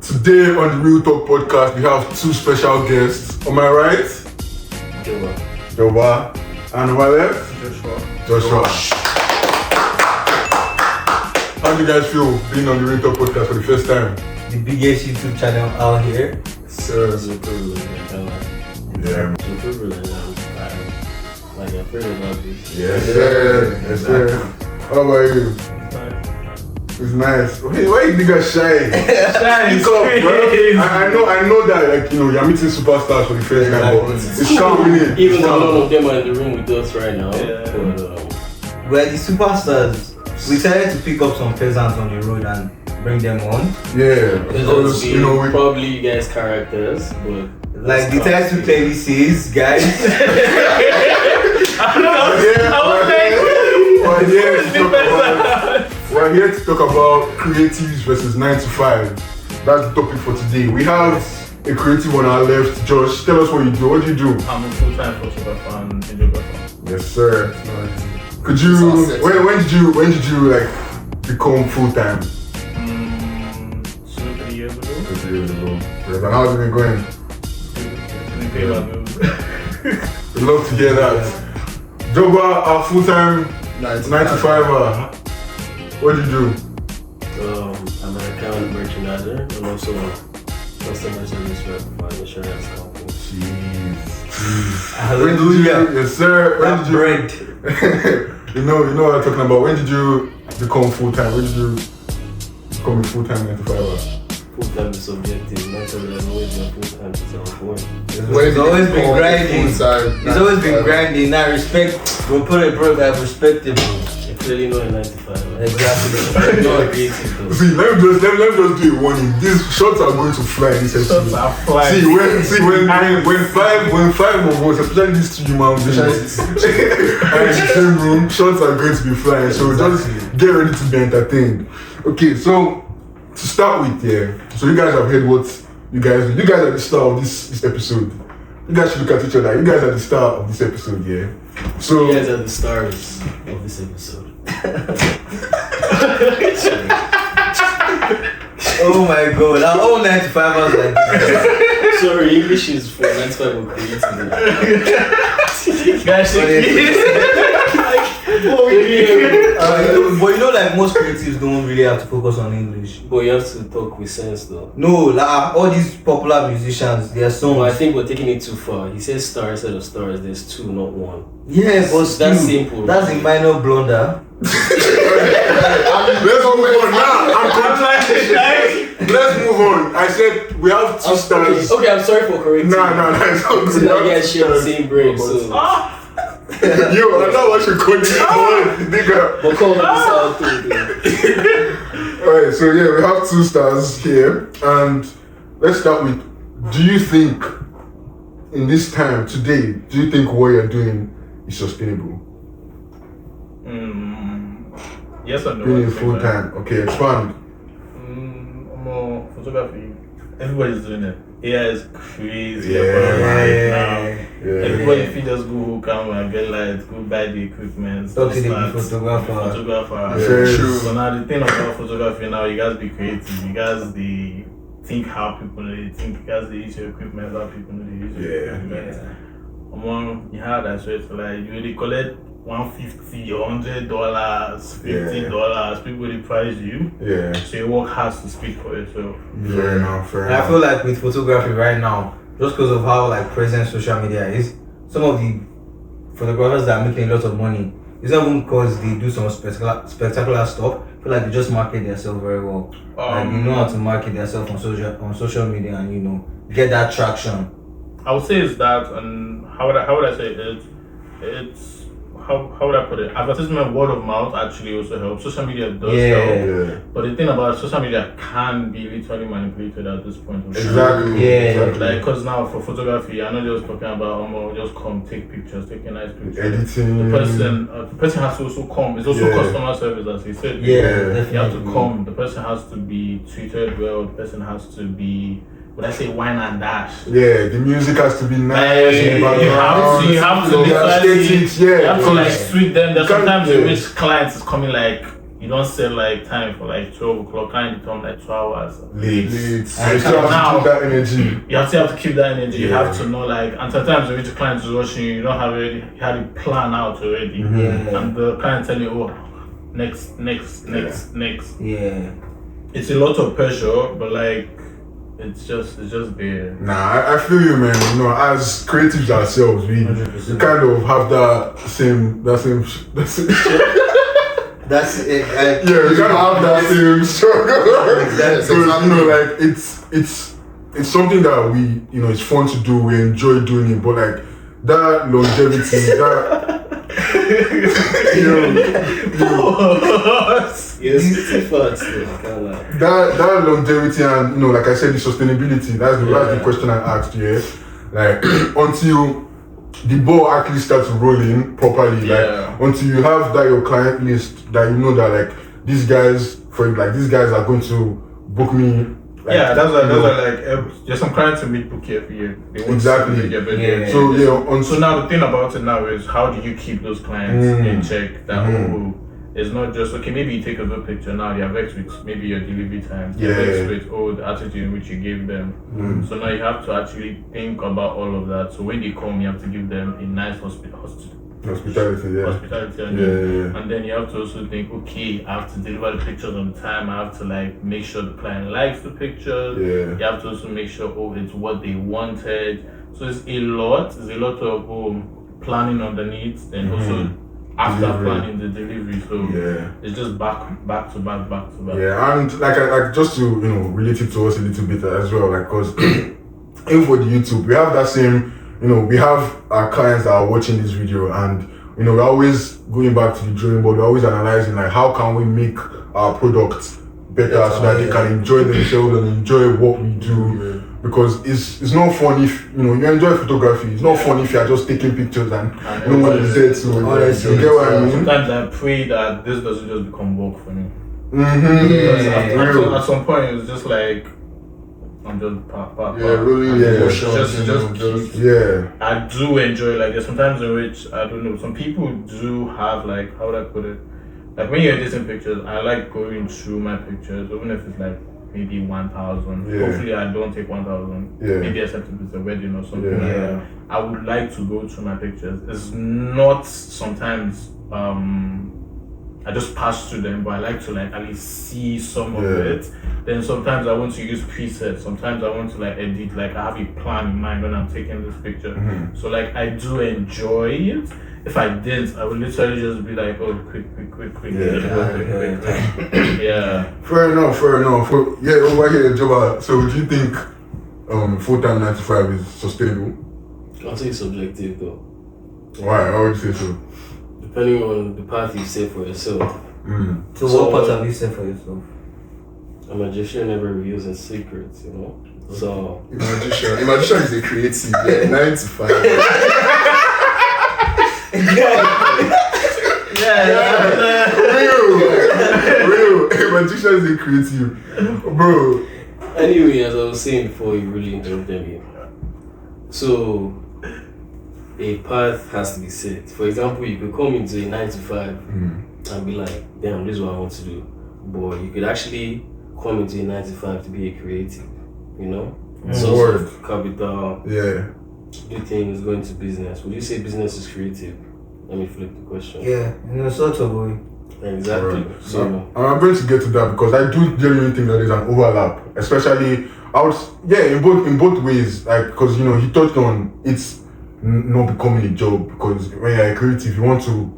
Today on the Real Talk podcast, we have two special guests. On my right, Joba, and on my left, Joshua. How do you guys feel being on the Real Talk podcast for the first time? The biggest YouTube channel out here. Sir, It's a privilege. yeah, It's a privilege. Like, I'm pretty about this. yes sir. How about you? It's nice. Hey, why you niggas shy? Speak up, bro. I know that, like, you know, you're meeting superstars for the first time, but it's calm, innit? Even though none of them are in the room with us right now. Yeah. But, We're the superstars. We decided to pick up some peasants on the road and bring them on. Yeah, because, you know, we probably you guys characters, but Like the title clearly says, guys. We're here to talk about creatives versus 9 to 5. That's the topic for today. We have a creative on our left. Josh, tell us what you do. What do you do? I'm a full-time photographer and videographer. Yes, sir. Could you? When did you like become full time? 2-3 years ago. 2 years ago. Yes, and how's it been going? We pay my bills. We'd love to hear that. Joba, our full time 9 to 5. What do you do? I'm an account merchandiser and also customer service rep for an insurance company. Jeez. Hallelujah. Yes, sir. When That did you? bread. you know what I'm talking about. When did you become full time? When did you become a full time 9 to 5? Full-time is subjective. Not everyone always been full-time to self-employed. It's always been grinding. It's always been grinding. Now respect. We'll put a bro that respectable. You're clearly not a 9 to 5. Right? Exactly. Not a creative though. See, let me just do a warning. These shots are going to fly in this episode. Shots are flying. when five of us, especially these two human beings, are in the same room, shots are going to be flying. So just get ready to be entertained. Okay, so to start with, so you guys have heard what you guys do. You guys are the star of this episode. You guys should look at each other. You guys are the star of this episode, So You guys are the stars of this episode. Oh my god. Our own 9 to 5 hours like this. Sorry, English is for 9 to 5 or creative. Guys, But you know, like most creatives don't really have to focus on English. But you have to talk with sense though. No, like all these popular musicians, their songs. Well, I think we're taking it too far. He says star instead of stars. There's two, not one. Yeah, but That's still, simple. That's a minor blunder. let's move on now. Let's move on. I said we have two stars. Okay, I'm sorry for correcting. No, it's not good. So now you guys share the same brain. So, Yo, I know what you call this nigga. but call this out too. Alright, so we have two stars here, and let's start with, do you think in this time, today, do you think what you're doing is sustainable? yes or no? Being in full time, okay, expand. More photography. Everybody's doing it. AI is crazy Yeah. right now. Yeah. Everybody if you just go camera and get lights, go buy the equipment. Talk to the start photographer. Photographer. Yeah. True. So now the thing about photography now, you guys be creative. You guys think how people think. You guys use your equipment how people use your equipment. You have that so it's like you really collect $150, $100, $50. People will price you. Yeah. So your work has to speak for itself. Fair enough. And I feel like with photography right now, just because of how like present social media is, some of the photographers that are making lots of money, it's not even because they do some spectacular stuff. I feel like they just market themselves very well. Like they know how to market themselves on social media and get that traction. I would say it's that, and how would I say it? It's how would I put it? Advertisement, word of mouth actually also helps. Social media does help. Yeah. But the thing about social media can be literally manipulated at this point. Exactly. Like, because now for photography, I'm not just talking about just come take pictures, take a nice picture. Editing. The person has to also come. It's also customer service, as he said. Yeah, You have to definitely. come. The person has to be treated well. The person has to be, would I say, wine and dash. Yeah, the music has to be nice. You have to the literally, aesthetics, you have to like because sweet them. There's you can't- sometimes in which clients is coming like you don't set like time for like 12 o'clock, kind of come like 2 hours. Late. And You still have to keep that energy. You still have to keep that energy. You Yeah. have to know like, and sometimes when the client is rushing you, you don't have already, you had it planned out already. Yeah. And the client tell you, oh, next. Yeah. It's a lot of pressure, but like, it's just there. Nah, I feel you, man. You know, as creatives ourselves, we 100%. kind of have that same. That's it. Yeah, we kind of have that same struggle. Exactly. So, you know, like it's something that we, you know, it's fun to do. We enjoy doing it, but like that longevity, Yes, fast. I can't lie. that longevity and, you know, like I said, the sustainability. That's the question I asked you. Yeah? Like until the ball actually starts rolling properly, Yeah. like until you have that your client list that you know that like these guys are going to book me. Like, Yeah, that's why you know. like there's some clients who meet book every year. They want Exactly. to see the video. Yeah. So yeah, So now the thing about it now is how do you keep those clients in check? That it's not just okay. Maybe you take a good picture now. They are vexed with maybe your delivery time. They're vexed with the attitude in which you gave them. So now you have to actually think about all of that. So when they come, you have to give them a nice hospitality. And then you have to also think, okay, I have to deliver the pictures on time. I have to like make sure the client likes the pictures. You have to also make sure it's what they wanted. So it's a lot. There's a lot of planning underneath, and also after planning the delivery. So it's just back to back. Yeah, and like just to, you know, relate it to us a little bit as well, like, because even for the YouTube, we have that same, you know, we have our clients that are watching this video, and you know, we're always going back to the drawing board. We're always analyzing like how can we make our product better so that they can enjoy themselves and enjoy what we do. Because it's not fun if, you know, you enjoy photography. It's not fun if you're just taking pictures and no one is there to Honestly, you get what I mean? Sometimes I pray that this doesn't just become work for me. Real. At some point, it's just like I'm just really, just I do enjoy like there's sometimes in which I don't know. Some people do have like, how would I put it? Like when you're editing pictures, I like going through my pictures, even if it's like maybe 1,000. Hopefully, I don't take 1,000. Maybe except if it's a wedding or something. I would like to go through my pictures. It's not sometimes I just pass through them, but I like to like at least see some of it. Then sometimes I want to use presets. Sometimes I want to like edit. Like I have a plan in mind when I'm taking this picture. So like I do enjoy it. If I didn't, I would literally just be like, oh, quick. Yeah. Fair enough. Yeah, over here, Joba. So, do you think full-time 9 to 5 is sustainable? I'll say it's subjective though. Why? Why would you say so? Depending on the path you set for yourself. So what part have you set for yourself? A magician never reveals his secrets, you know? So A magician is a creative. 9 to 5. Real. A magician is a creative, bro. anyway, as I was saying before you really interrupted me. So a path has to be set. For example, you could come into a 9 to 5 and be like, damn, this is what I want to do. But you could actually come into a 9 to 5 to be a creative, you know? Source of capital, do things, go into business. Would you say business is creative? Let me flip the question. Yeah, in a sort of way. Exactly. Right. So I'm going to get to that because I do genuinely think that there's an overlap, especially in both ways. Like, because you know, he touched on it's not becoming a job, because when you're a creative, you want to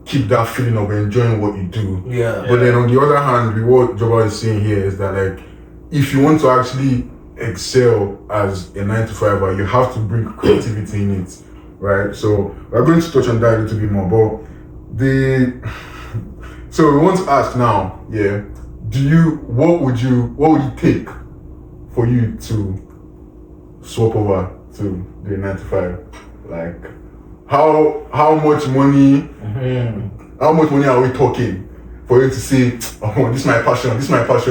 keep that feeling of enjoying what you do. But then on the other hand, what Joba is saying here is that like, if you want to actually excel as a 9 to 5er, you have to bring creativity in it, right? So we're going to touch on that a little bit more, but so we want to ask now, what would it take for you to swap over to the 9 to 5? Like, how much money are we talking for you to say, oh, this is my passion, it's not going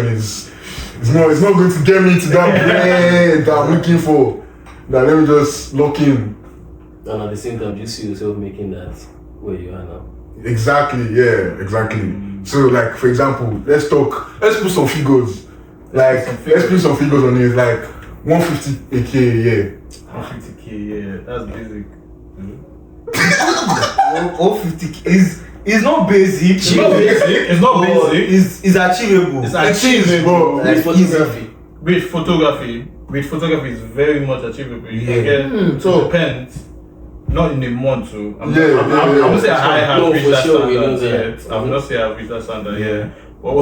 to get me to that brand that I'm looking for. Now let me just lock in. and at the same time, do you see yourself making that where you are now? Exactly. So like for example, let's put some figures. Like let's put some figures on it. Like 150k a year. 150k, yeah, that's basic. 150k is not basic. It's not basic. It's not but basic. It's achievable. It's bro. Like photography. With photography is very much achievable. You Yeah. can get So- it depends. Not in a month too. I Yeah. would say I have No, reached for that sure, we know standard that. yet. I would not say I've reached that standard yet. Yeah. But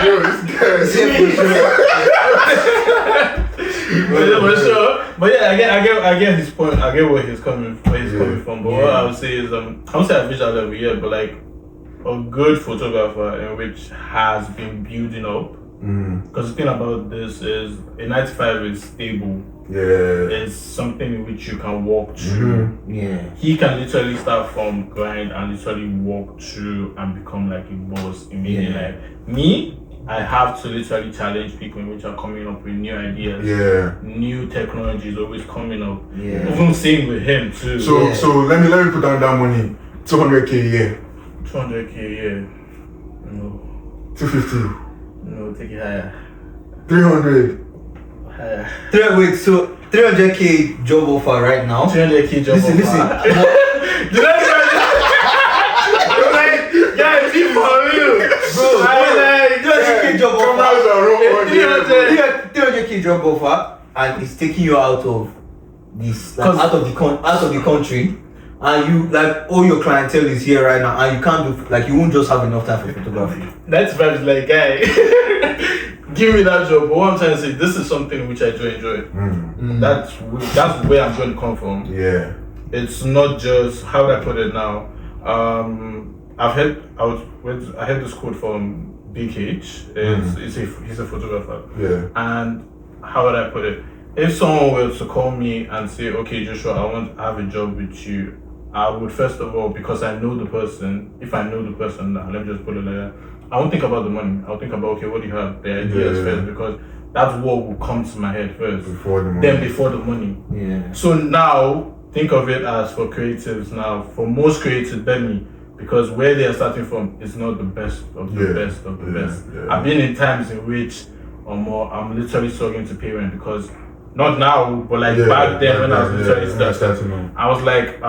Yo, this guy. for sure. But yeah, I get his point. I get where he's coming from. But what I would say is I would say I've reached that level yet, but like a good photographer in which has been building up. Because the thing about this is a 95 is stable. Yeah. It's something in which you can walk through. Yeah. He can literally start from grind and literally walk through and become like a boss immediately. Yeah. Like me, I have to literally challenge people in which are coming up with new ideas. Yeah. New technologies always coming up. Yeah. Even same with him too. So Yeah. so let me put down that money. 200k a year. 200k, yeah. No, 250. no, take it higher. 300. Higher. 300k job offer right now. 300k job Listen. offer. Did I like, guys, be for real. Bro, 300k job Cameras offer. are wrong one here. 300k job offer, and it's taking you out of this, like, 'Cause- out of the country, and you like all your clientele is here right now, and you can't do like you won't just have enough time for photography. That's vibes like, guy. Give me that job. But what I'm trying to say, this is something which I do enjoy. That's where I'm going to come from. Yeah. It's not just how would I put it now. I heard this quote from BKH. He's a photographer. Yeah. And how would I put it? If someone were to call me and say, okay, Joshua, I want to have a job with you, I would first of all, because I know the person, if I know the person, let me just put it like that, I won't think about the money. I'll think about, okay, what do you have? The ideas Yeah. first, because that's what will come to my head first. Before the money. Then before the money. Yeah. So now, think of it as for creatives now, for most creatives, Benny, because where they are starting from is not the best of the best of the best. Yeah. I've been in times in which I'm literally struggling to pay rent because, not now, but like back then when I was literally starting, I was like,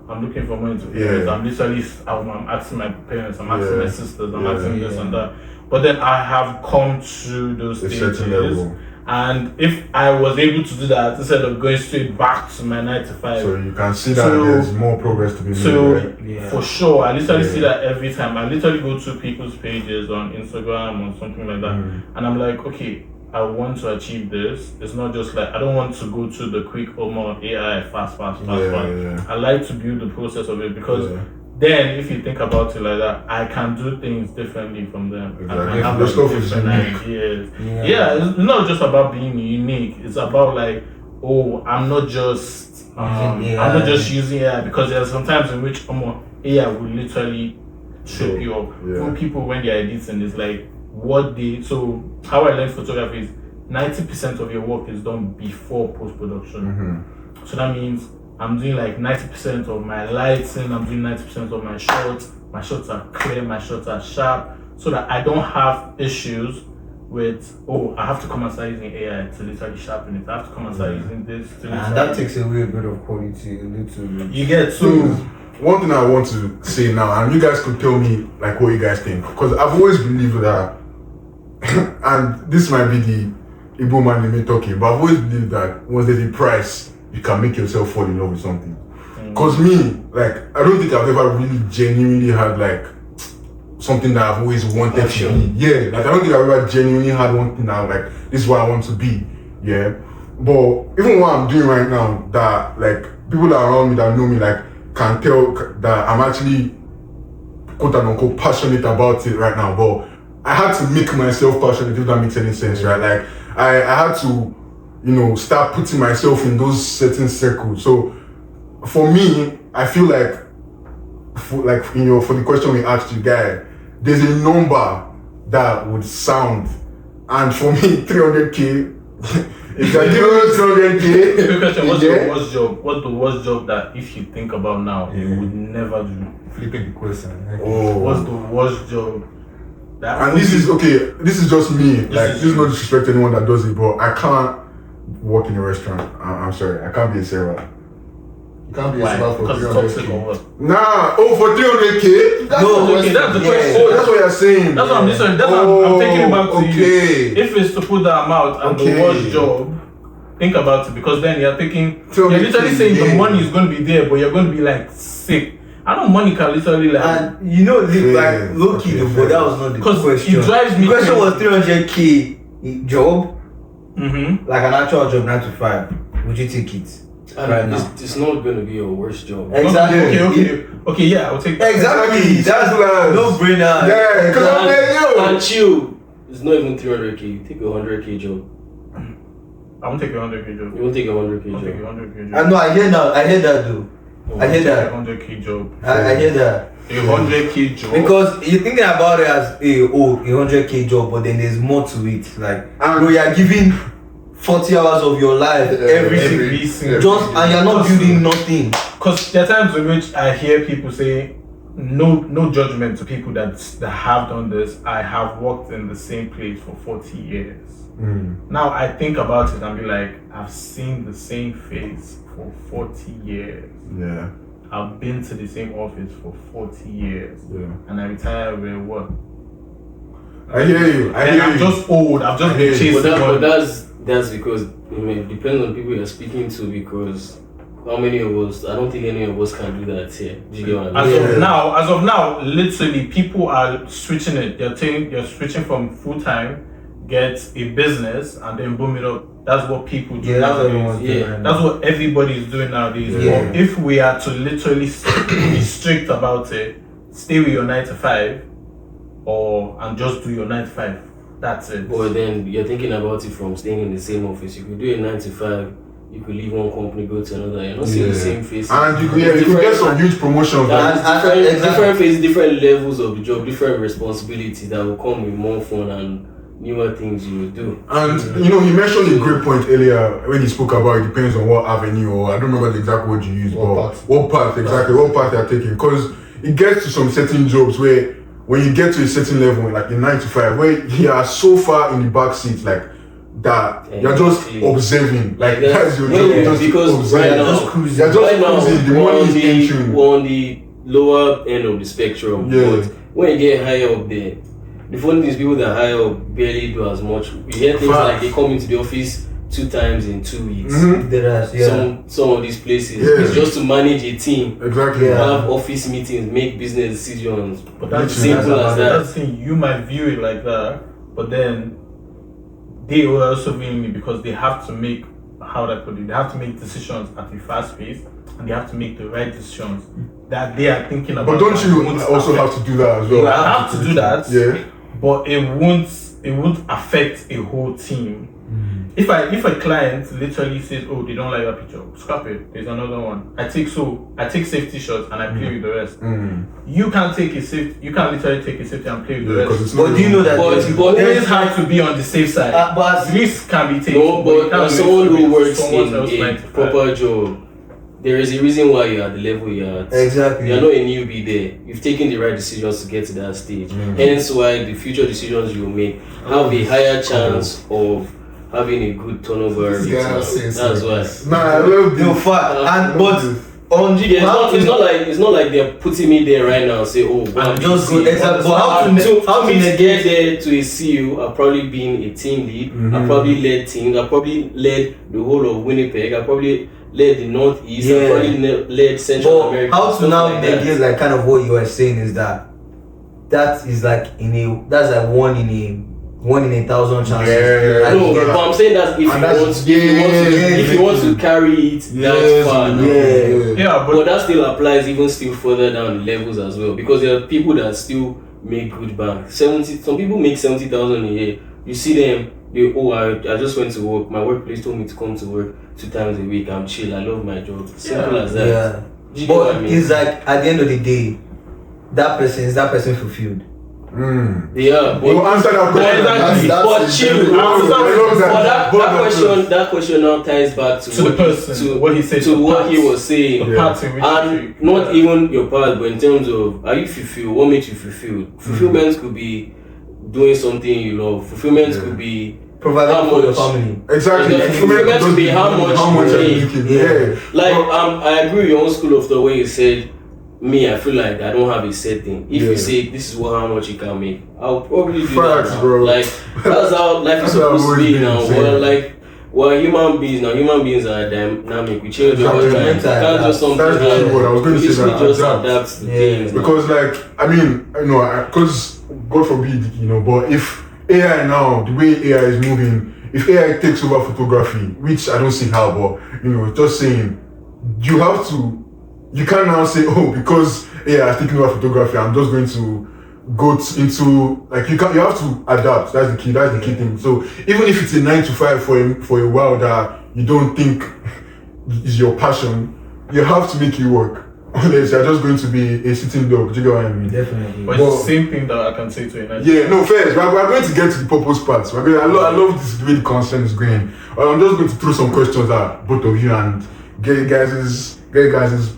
I'm looking for money to pay rent. I'm literally, I'm asking my parents, I'm asking my sisters, I'm asking this and that. But then I have come through those stages. And if I was able to do that instead of going straight back to my 9 to 5, so you can see that there's more progress to be made. Right? for sure, I literally see that every time. I literally go to people's pages on Instagram or something like that, and I'm like, okay, I want to achieve this. It's not just like I don't want to go to the quick AI fast. Yeah. I like to build the process of it because then, if you think about it like that, I can do things differently from them. Exactly. I can have The like stuff is different unique. ideas. Yeah. Yeah, it's not just about being unique. It's about like, oh, I'm not just using AI because there are some times in which AI will literally trip you up. Yeah. From people when they're editing, it's like so how I learned photography is 90% of your work is done before post-production. So that means I'm doing like 90% of my lighting, I'm doing 90% of my shots. My shots are clear, my shots are sharp, so that I don't have issues with, I have to come and start using AI to literally sharpen it. I have to come and start using this to And that takes away a bit of quality, a little bit. You get So one thing I want to say now, and you guys could tell me like what you guys think, because I've always believed that, and this might be the Igbo man in me talking, but I've always believed that once there's a price, you can make yourself fall in love with something. Cause me, like, I don't think I've ever really genuinely had like something that I've always wanted to be. Yeah, like I don't think I've ever genuinely had one thing that I'm like, this is what I want to be. Yeah. But even what I'm doing right now, that like people that are around me that know me like can tell that I'm actually quote unquote passionate about it right now. But I had to make myself passionate, if that makes any sense, right? Like I had to, start putting myself in those certain circles. So for me, I feel like for the question we asked you guys, there's a number that would sound, and for me 300k If you're giving me 200k, Quick question, what's yeah. your worst job? What's the worst job that if you think about now, you would never do? Flipping the question. Oh. What's the worst job? That And this is okay. This is just me. Like this is not disrespect anyone that does it, but I can't work in a restaurant. I'm sorry, I can't be a server. You can't be a why? server for Because it's toxic or 300k. what? Nah. Oh, for 300k. No, Okay, that's the yeah. question. Oh, that's what you're saying. That's what I'm listening. That's what I'm taking it back to you. Okay. If it's to put that amount and Okay. the worst job, think about it because then you're thinking, So you're literally saying the yeah. money is going to be there, but you're going to be like sick. I know money can literally like. And you know, Fair. like low key, Okay, but that was not the Because question. it drives me The question was crazy. 300k job, Mm-hmm. like an actual job, 9 to 5. Would you take it? And Right now. it's not going to be your worst job. Exactly. Okay, yeah, I'll take that. Exactly. That's Yes. no brainer. Yeah, because I'm like, yo. And chill, it's not even 300k. You take a 100k job. I won't take a 100k job. You won't take a 100k I'll take a job. 100k I job. know. I hear that. I hear that though. I hear A that. 100k job. I hear that. A 100k job. Because you're thinking about it as a 100k job, but then there's more to it. Like, And- bro, you're giving 40 hours of your life every single just, and you're not building nothing. Because there are times in which I hear people say, no judgment to people that have done this. I have worked in the same place for 40 years. Now I think about it and be like, I've seen the same face for 40 years. Yeah. I've been to the same office for 40 years. Yeah. And I retired with what? I hear you. I And hear I'm you. just old. I've just been chasing But money. that's because it depends on people you're speaking to, because how many of us, I don't think any of us can do that here. Do you get what I mean? As of now, literally people are switching it. They're switching from full time, get a business, and then boom it up. That's what people do Yeah, that's what nowadays. everyone's doing Yeah. right That's now. what everybody is doing nowadays. Yeah. But if we are to literally be strict about it, stay with your 9 to 5, and just do your 9 to 5. That's it. But then you're thinking about it from staying in the same office. You could do a 9 to 5, you could leave one company, go to another. You're not seeing the same faces. And you could get some huge promotions. That's Like, different phases, different levels of the job, different responsibilities that will come with more fun and newer things you will do. and you know, he mentioned a great point earlier when he spoke about it depends on what avenue, or I don't remember the exact word you used, What but path. what path exactly, what path they're taking. Because it gets to some certain jobs where when you get to a certain level, like in 9 to 5, where you are so far in the back seat, like that, you're just Exactly. observing. Like Yeah, that's your yeah, job, yeah, just because observe. right You're now- just cruising. You're just Right now, cruising. The money is entering. we're on the lower end of the spectrum. Yeah. But when you get higher up there, the funny thing is people that higher up barely do as much. You hear things Facts. like they come into the office 2 times in 2 weeks. Mhm. Some of these places, Yeah. it's just to manage a team. Exactly. Yeah. Have office meetings, make business decisions. But that's Simple as that. That's the thing. You might view it like that, but then they are also viewing it because they have to make, how do I put it? They have to make decisions at a fast pace, and they have to make the right decisions that they are thinking about. But don't that you won't also affect- have to do that as well? You have to do that, Yeah. but it won't affect a whole team. If a client literally says, "Oh, they don't like that picture," scrap it. There's another one. I take safety shots and I play with the rest. You can't take a safety. You can't literally take a safety and play with Yeah, the because rest. it's not But do you know that? But- You but- always have to be on the safe side. But Risk can be taken. No, you but can't as wait someone for who it. works Someone in else a might- proper job, there is a reason why you're at the level you're at. exactly. You're not a newbie there. You've taken the right decisions to get to that stage. Hence why the future decisions you make have a higher chance of having a good turnover This rate. guy has sense That's like why. this. Nah, I love No this. fact. And but on Yeah, it's not like they're putting me there right now. Say, oh, go I'm and be just a CEO. good. Exactly. But how to For me to negate get there to a CEO, I've probably been a team lead. I've probably led teams. I've probably led the whole of Winnipeg. I've probably led the Northeast. I've Yeah. probably led Central But America. how to stuff now like that. negate like kind of what you are saying is that is like that's like one in a thousand chances. Yeah. Like, No, you get- but I'm saying that if you And that's- want, if you want to carry it that far, Yeah, but but that still applies even still further down the levels as well, because there are people that still make good bank. Some people make 70,000 a year. You see them, I just went to work. My workplace told me to come to work 2 times a week. I'm chill. I love my job. Simple as that. Yeah. Do you get what But I mean? it's like at the end of the day, that person fulfilled. Yeah, We'll answer that question. Exactly. That's But chill. That question now ties back to To the person, what he said, to the what parts. he was saying. The parts in which And not even your part, but in terms of are you fulfilled? What makes you fulfilled? Fulfillment could be doing something you love. Fulfillment could be Providing for your family. Exactly. Yeah, fulfillment to be how much are you you make. making? Yeah. like I agree with your own school of thought when you said me, I feel like I don't have a set thing. If you say this is how much you can make, I'll probably do Facts, that now. bro. Like that's how life is That's how supposed to I've be always now. been saying. Well, like we're human beings now. Human beings are dynamic. We change all the time. You can't just something That's the key word. I was going to say basically that. just Adapt. adapt to things. now. Because like I mean, because God forbid, but if AI now, the way AI is moving, if AI takes over photography, which I don't see how, but just saying, you can't now say, oh, because AI is taking over photography, I'm just going to go into like you have to adapt. That's the key thing. So even if it's a 9 to 5 for a while that you don't think is your passion, you have to make it work. Unless you're just going to be a sitting dog. Do you get what I mean? Definitely. But it's the same thing that I can say to a Yeah, no, first, we're going to get to the purpose part. I love this way the concern is going. I'm just going to throw some questions at both of you and get you guys'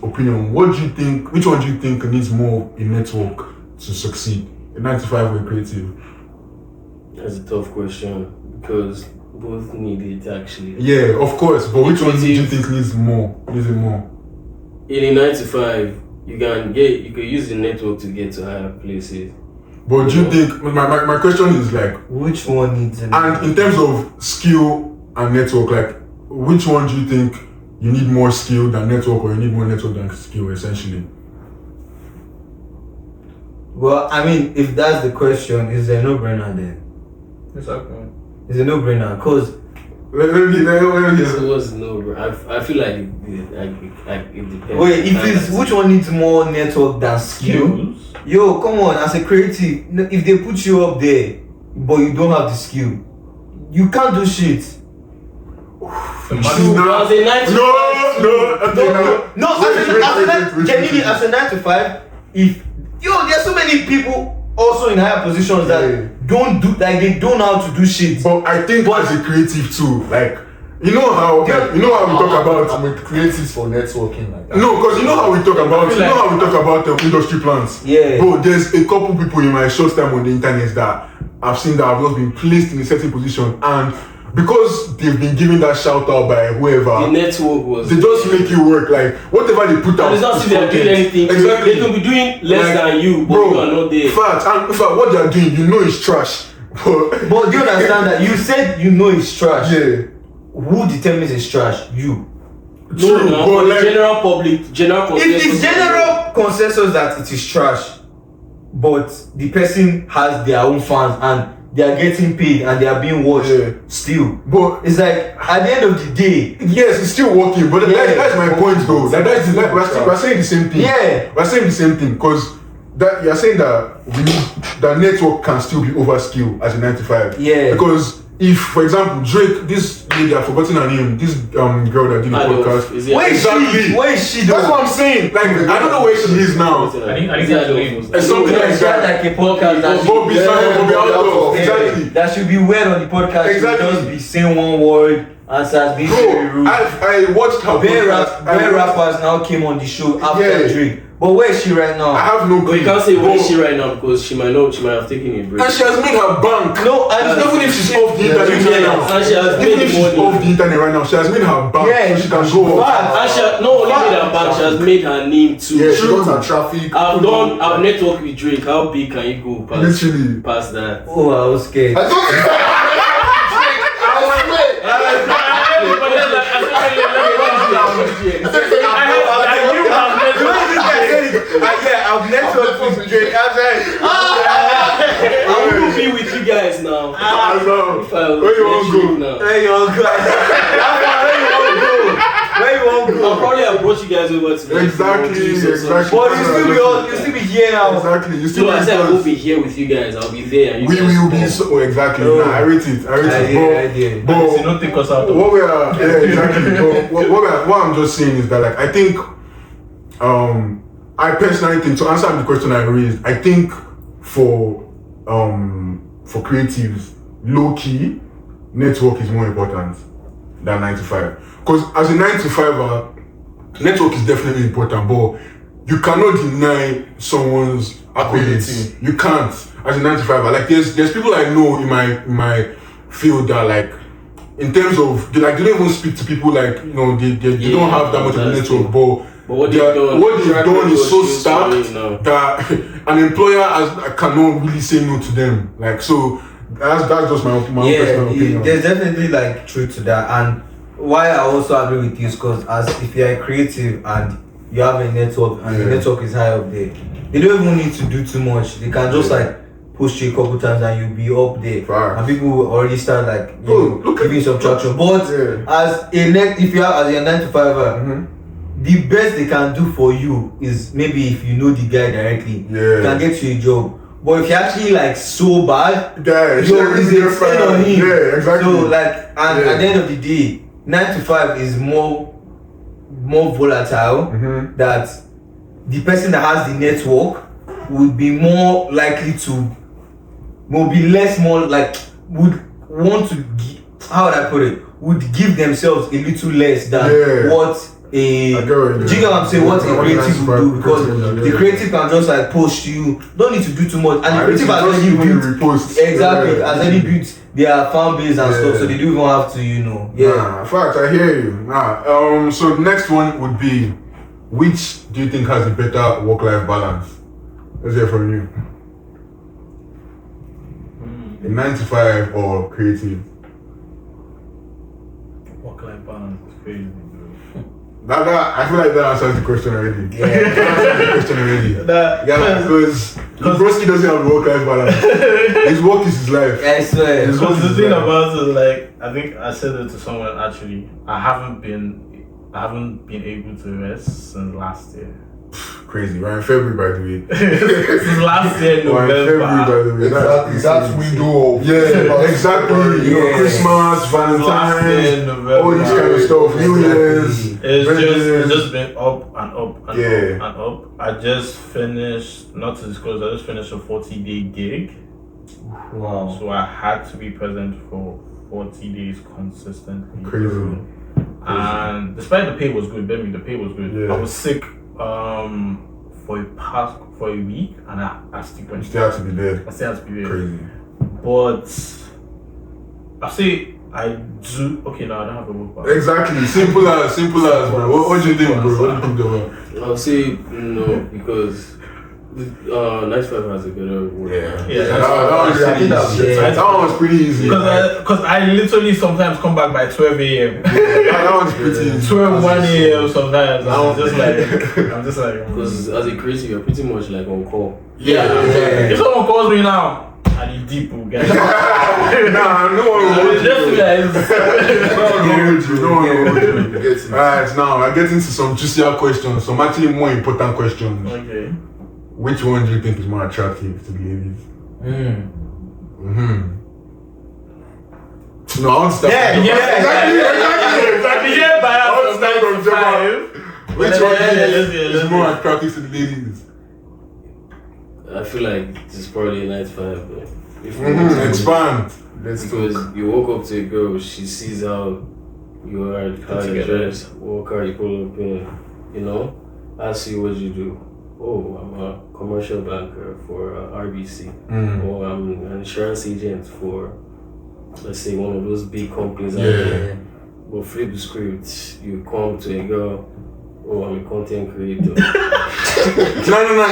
opinion. What do you think, which one do you think needs more a network to succeed? A 9 to 5 or a creative? That's a tough question because both need it actually. Yeah, of course, but which one do you Creative. think needs more? In a 9 to 5, you can use the network to get to higher places. But do you think, my question is like, Which one needs it? and in terms of skill and network, like, which one do you think you need more skill than network, or you need more network than skill, essentially? Well, I mean, if that's the question, it's a no-brainer then. Exactly. It's a no-brainer because Let me So what's no, bro? I feel like it depends. wait, if it's which one needs more network than skill? Skills. Yo, come on, as a creative, if they put you up there, but you don't have the skill, you can't do shit. As a 9 to 5, Genuinely, as a 9 to 5, if there's so many people also in higher positions that don't do, like, they don't know how to do shit. But I think as a creative too, like, you know how we talk about. I'm with creatives for networking like that. No, because you know how we talk about industry plans. Yeah. Bro, there's a couple people in my short time on the internet that I've seen that have just been placed in a certain position, and because they've been given that shout out by whoever, the network was. they just make it work. Like whatever they put out. And it's not is if they're doing content. anything. Exactly. They could be doing less Like, than you, but bro, you are not there. Fact, and in fact, what they're doing, is trash. But But do you understand that you said it's trash? yeah. Who determines it's trash? You. No, True, no, but for the like- general public, general consensus. If it's general consensus that it is trash, but the person has their own fans and they are getting paid and they are being watched Yeah. still, But it's like at the end of the day, yes, it's still working. But Yeah. that's my point, though. We're saying the same thing. Yeah. We're saying the same thing because that you're saying that that network can still be over skill as a 9 to 5. Yeah. Because if, for example, Drake, this lady, I've forgotten her name, this girl that did the podcast. where is Exactly. she? Where is she? That's what I'm saying. Like I don't know where she is now. I think that's the name. It's something Yeah, like she had that. like a podcast that Bobby Outlaw. Yeah, Exactly. that should be weird on the podcast. She Exactly. would just be saying one word and starts being very Bro, rude. I watched her Bare podcast. rappers now came on the show after Yeah. Drake. But where is she right now? I have no clue. But you can't say where is Bro, she right now because she might have taken a break. And she has made her bank. No, and Even if she's off the internet right now. And she has Even if made she's money. off the internet right now, she has made her bank. Yeah, so she can go fact. off. And she has not only made her back, she has made her name too. Yeah, she got her traffic. I've networked with Drake. How big can you go Literally. past that? Oh, I was scared. I I've networked with Drake. I will be with you guys now. I know. If I Where you want let to go? now. Where you want to go? Where you want to I'll go? probably have brought you guys over to Exactly, exactly. But you still be here now. Exactly. You still So I said I with won't us. be here with you guys. I'll be there. And you We guys will be come. so exactly. Oh. Nah, I rate it. I did. But You don't take us out of what we are, yeah, exactly. But what I'm just saying is that, like, I think, I personally think, to answer the question I raised, I think for for creatives, low key, network is more important than 9 to 5. Because as a 9 to 5, network is definitely important, but you cannot deny someone's ability. You can't as a 9 to 5. Like there's people I know in my field that like in terms of they don't even speak to people like they don't have that much of a network, but what they've done is so stacked that an employer cannot really say no to them. Like so that's just my own personal opinion. There's definitely like truth to that, and why I also agree with you is because as if you're a creative and you have a network and the network is high up there, they don't even need to do too much. They can just like push you a couple times and you'll be up there, and people will already start like giving you some traction. But as if you are as a 9 to 5, the best they can do for you is maybe if you know the guy directly, you can get you a job. But if you're actually like so bad, it's a strain on him. Yeah, exactly. So like, and at the end of the day, 9 to 5 is more volatile. That the person that has the network would be more likely to, would want to. How would I put it? Would give themselves a little less than what. Do you get what I'm saying? What a creative would do, because the creative can just like post you, don't need to do too much, and the creative has already built has already built their fan base and stuff, so they don't even have to fact, I hear you. So the next one would be, which do you think has a better work-life balance? Let's hear from you. A 9 to 5 or creative? Work-life balance is crazy. I feel like that answers the question already. Because Broski doesn't have work-life balance. His work is his life. I swear. Because the thing about it is, like, I think I said it to someone actually. I haven't been able to rest since last year. Crazy. We're in February, by the way. Since last year, We're in February, by the way. That's window of exactly. Christmas, Valentine's, all this kind of stuff. New Year's. It's just been up and up and up. I just finished, not to disclose, I just finished a 40-day gig. Wow. So I had to be present for 40 days consistently. Crazy. And despite the pay was good, the pay was good. I was sick for a week, and I still went. You still have to be there. I still have to be there. Crazy. But I say I do. Okay, no, I don't have a work balance. Exactly. Simple as, bro. What do you think, bro? What do you think about? I'll say no, because 9 to 5 has a better work. That one was pretty easy. Because I literally sometimes come back by 12 a.m. That one's pretty easy. 12, 1 a.m. sometimes. I'm just like. Because as a creative, you're pretty much like on call. If someone calls me now, I need deep, guys. No one will hold you. Alright, now I get into some juicier questions, some actually more important questions. Okay. Which one do you think is more attractive to the ladies? No, I want to start. Exactly. Which one is more attractive to the ladies? I feel like it's probably a 9 to 5, but expand. Because you walk up to a girl, she sees how you are, how you dress, what car you pull up in, ask you what you do. Oh, I'm a commercial banker for RBC, or I'm an insurance agent for, let's say, one of those big companies out there. But flip the script, you come to a girl, oh, I'm a content creator. No. Don't do that.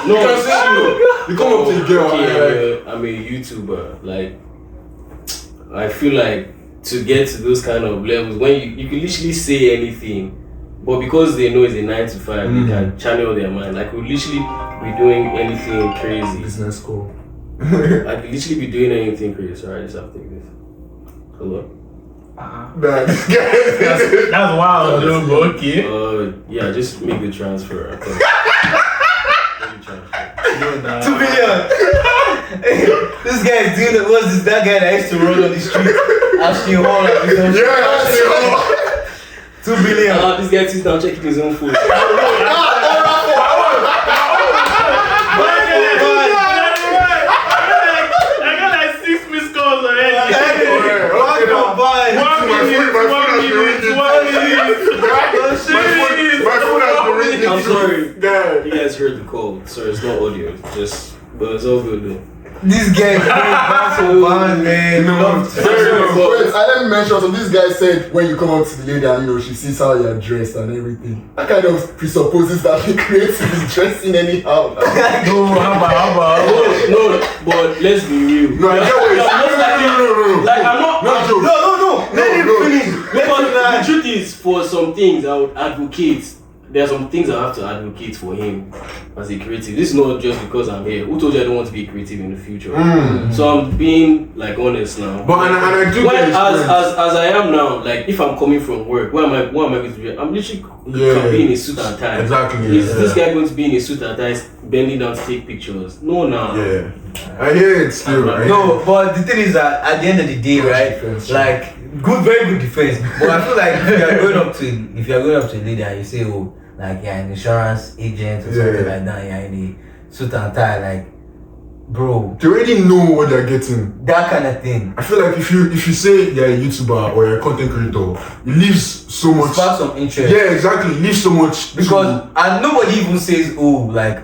No, you can say you come up to a girl. Okay, I'm a YouTuber. Like, I feel like to get to those kind of levels, when you can literally say anything. But because they know it's a 9 to 5, they can channel their mind. Like, we'll literally be doing anything crazy. Business school. I could literally be doing anything crazy. Sorry, I just have to take this. Hello? That's wild, dude, but okay. Yeah, just make the transfer. Make the transfer. 2 million! This guy is doing it. What's this? That guy that used to run on the street. Ashley Hall. Ashley Hall. 2 billion. This guy sits down checking his own phone. misheard the call. Sorry, it's not audio. But it's all good though. This guy is so bad, man. You know, Wait, I didn't mention. So this guy said when you come up to the lady and she sees how you're dressed and everything. That kind of presupposes that the creative is dressing anyhow. No, but let's be real. No, I get what you're saying. No. Like I'm not. Not jokes. No. Let him finish. Because the truth is, for some things, I would advocate. There are some things I have to advocate for him as a creative. This is not just because I'm here. Who told you I don't want to be creative in the future? So I'm being like honest now. But and I do get as I am now, like if I'm coming from work, what am I going to be? I'm literally can be in a suit and tie. Exactly. Is this guy going to be in a suit and tie, bending down to take pictures? No, now. Yeah. I hear it still. No, but the thing is that at the end of the day, right? Defense, like very good defense. But I feel like if you are going up to a lady and you say, oh, like you're an insurance agent or something like that, you're in a suit and tie, like, bro, They already know what they're getting. that kind of thing. I feel like if you say you're a YouTuber or you're a content creator, it leaves so much. Spark some interest. Yeah, exactly. It leaves so much Because and nobody even says, oh, like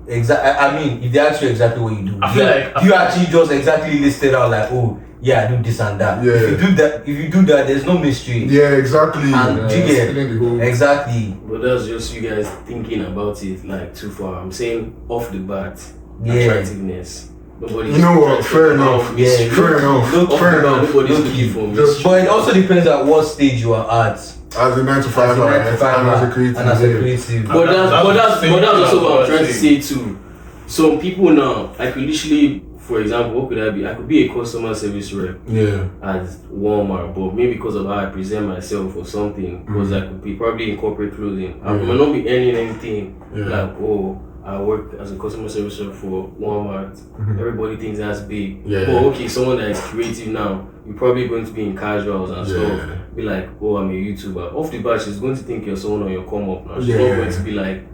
I mean, if they ask you exactly what you do, I feel like- you actually just exactly listed out like, oh, yeah, I do this and that. Yeah. If you do that, there's no mystery. Yeah, exactly. And do you get explaining the whole. exactly. But that's just you guys thinking about it like too far. I'm saying off the bat, Yeah. attractiveness. Nobody's You know what? Fair enough. about mystery. Fair enough. Look, Off fair the bat, enough. nobody's Look, looking for just- mystery. But it also depends at what stage you are at. As a 9 to 5 As a 9 to 5 and as a creative. and as a yeah. creative. But that's also what I'm trying to say. say too. Some people now, I could literally, for example, what could I be? I could be a customer service rep Yeah. at Walmart, but maybe because of how I present myself or something, because I could be probably in corporate clothing. I might not be earning anything like, oh, I work as a customer service rep for Walmart. Everybody thinks that's big. Yeah. But okay, someone that is creative now, you're probably going to be in casuals and stuff. Be like, oh, I'm a YouTuber. Off the bat, she's going to think you're someone on your come up now. She's not going to be like,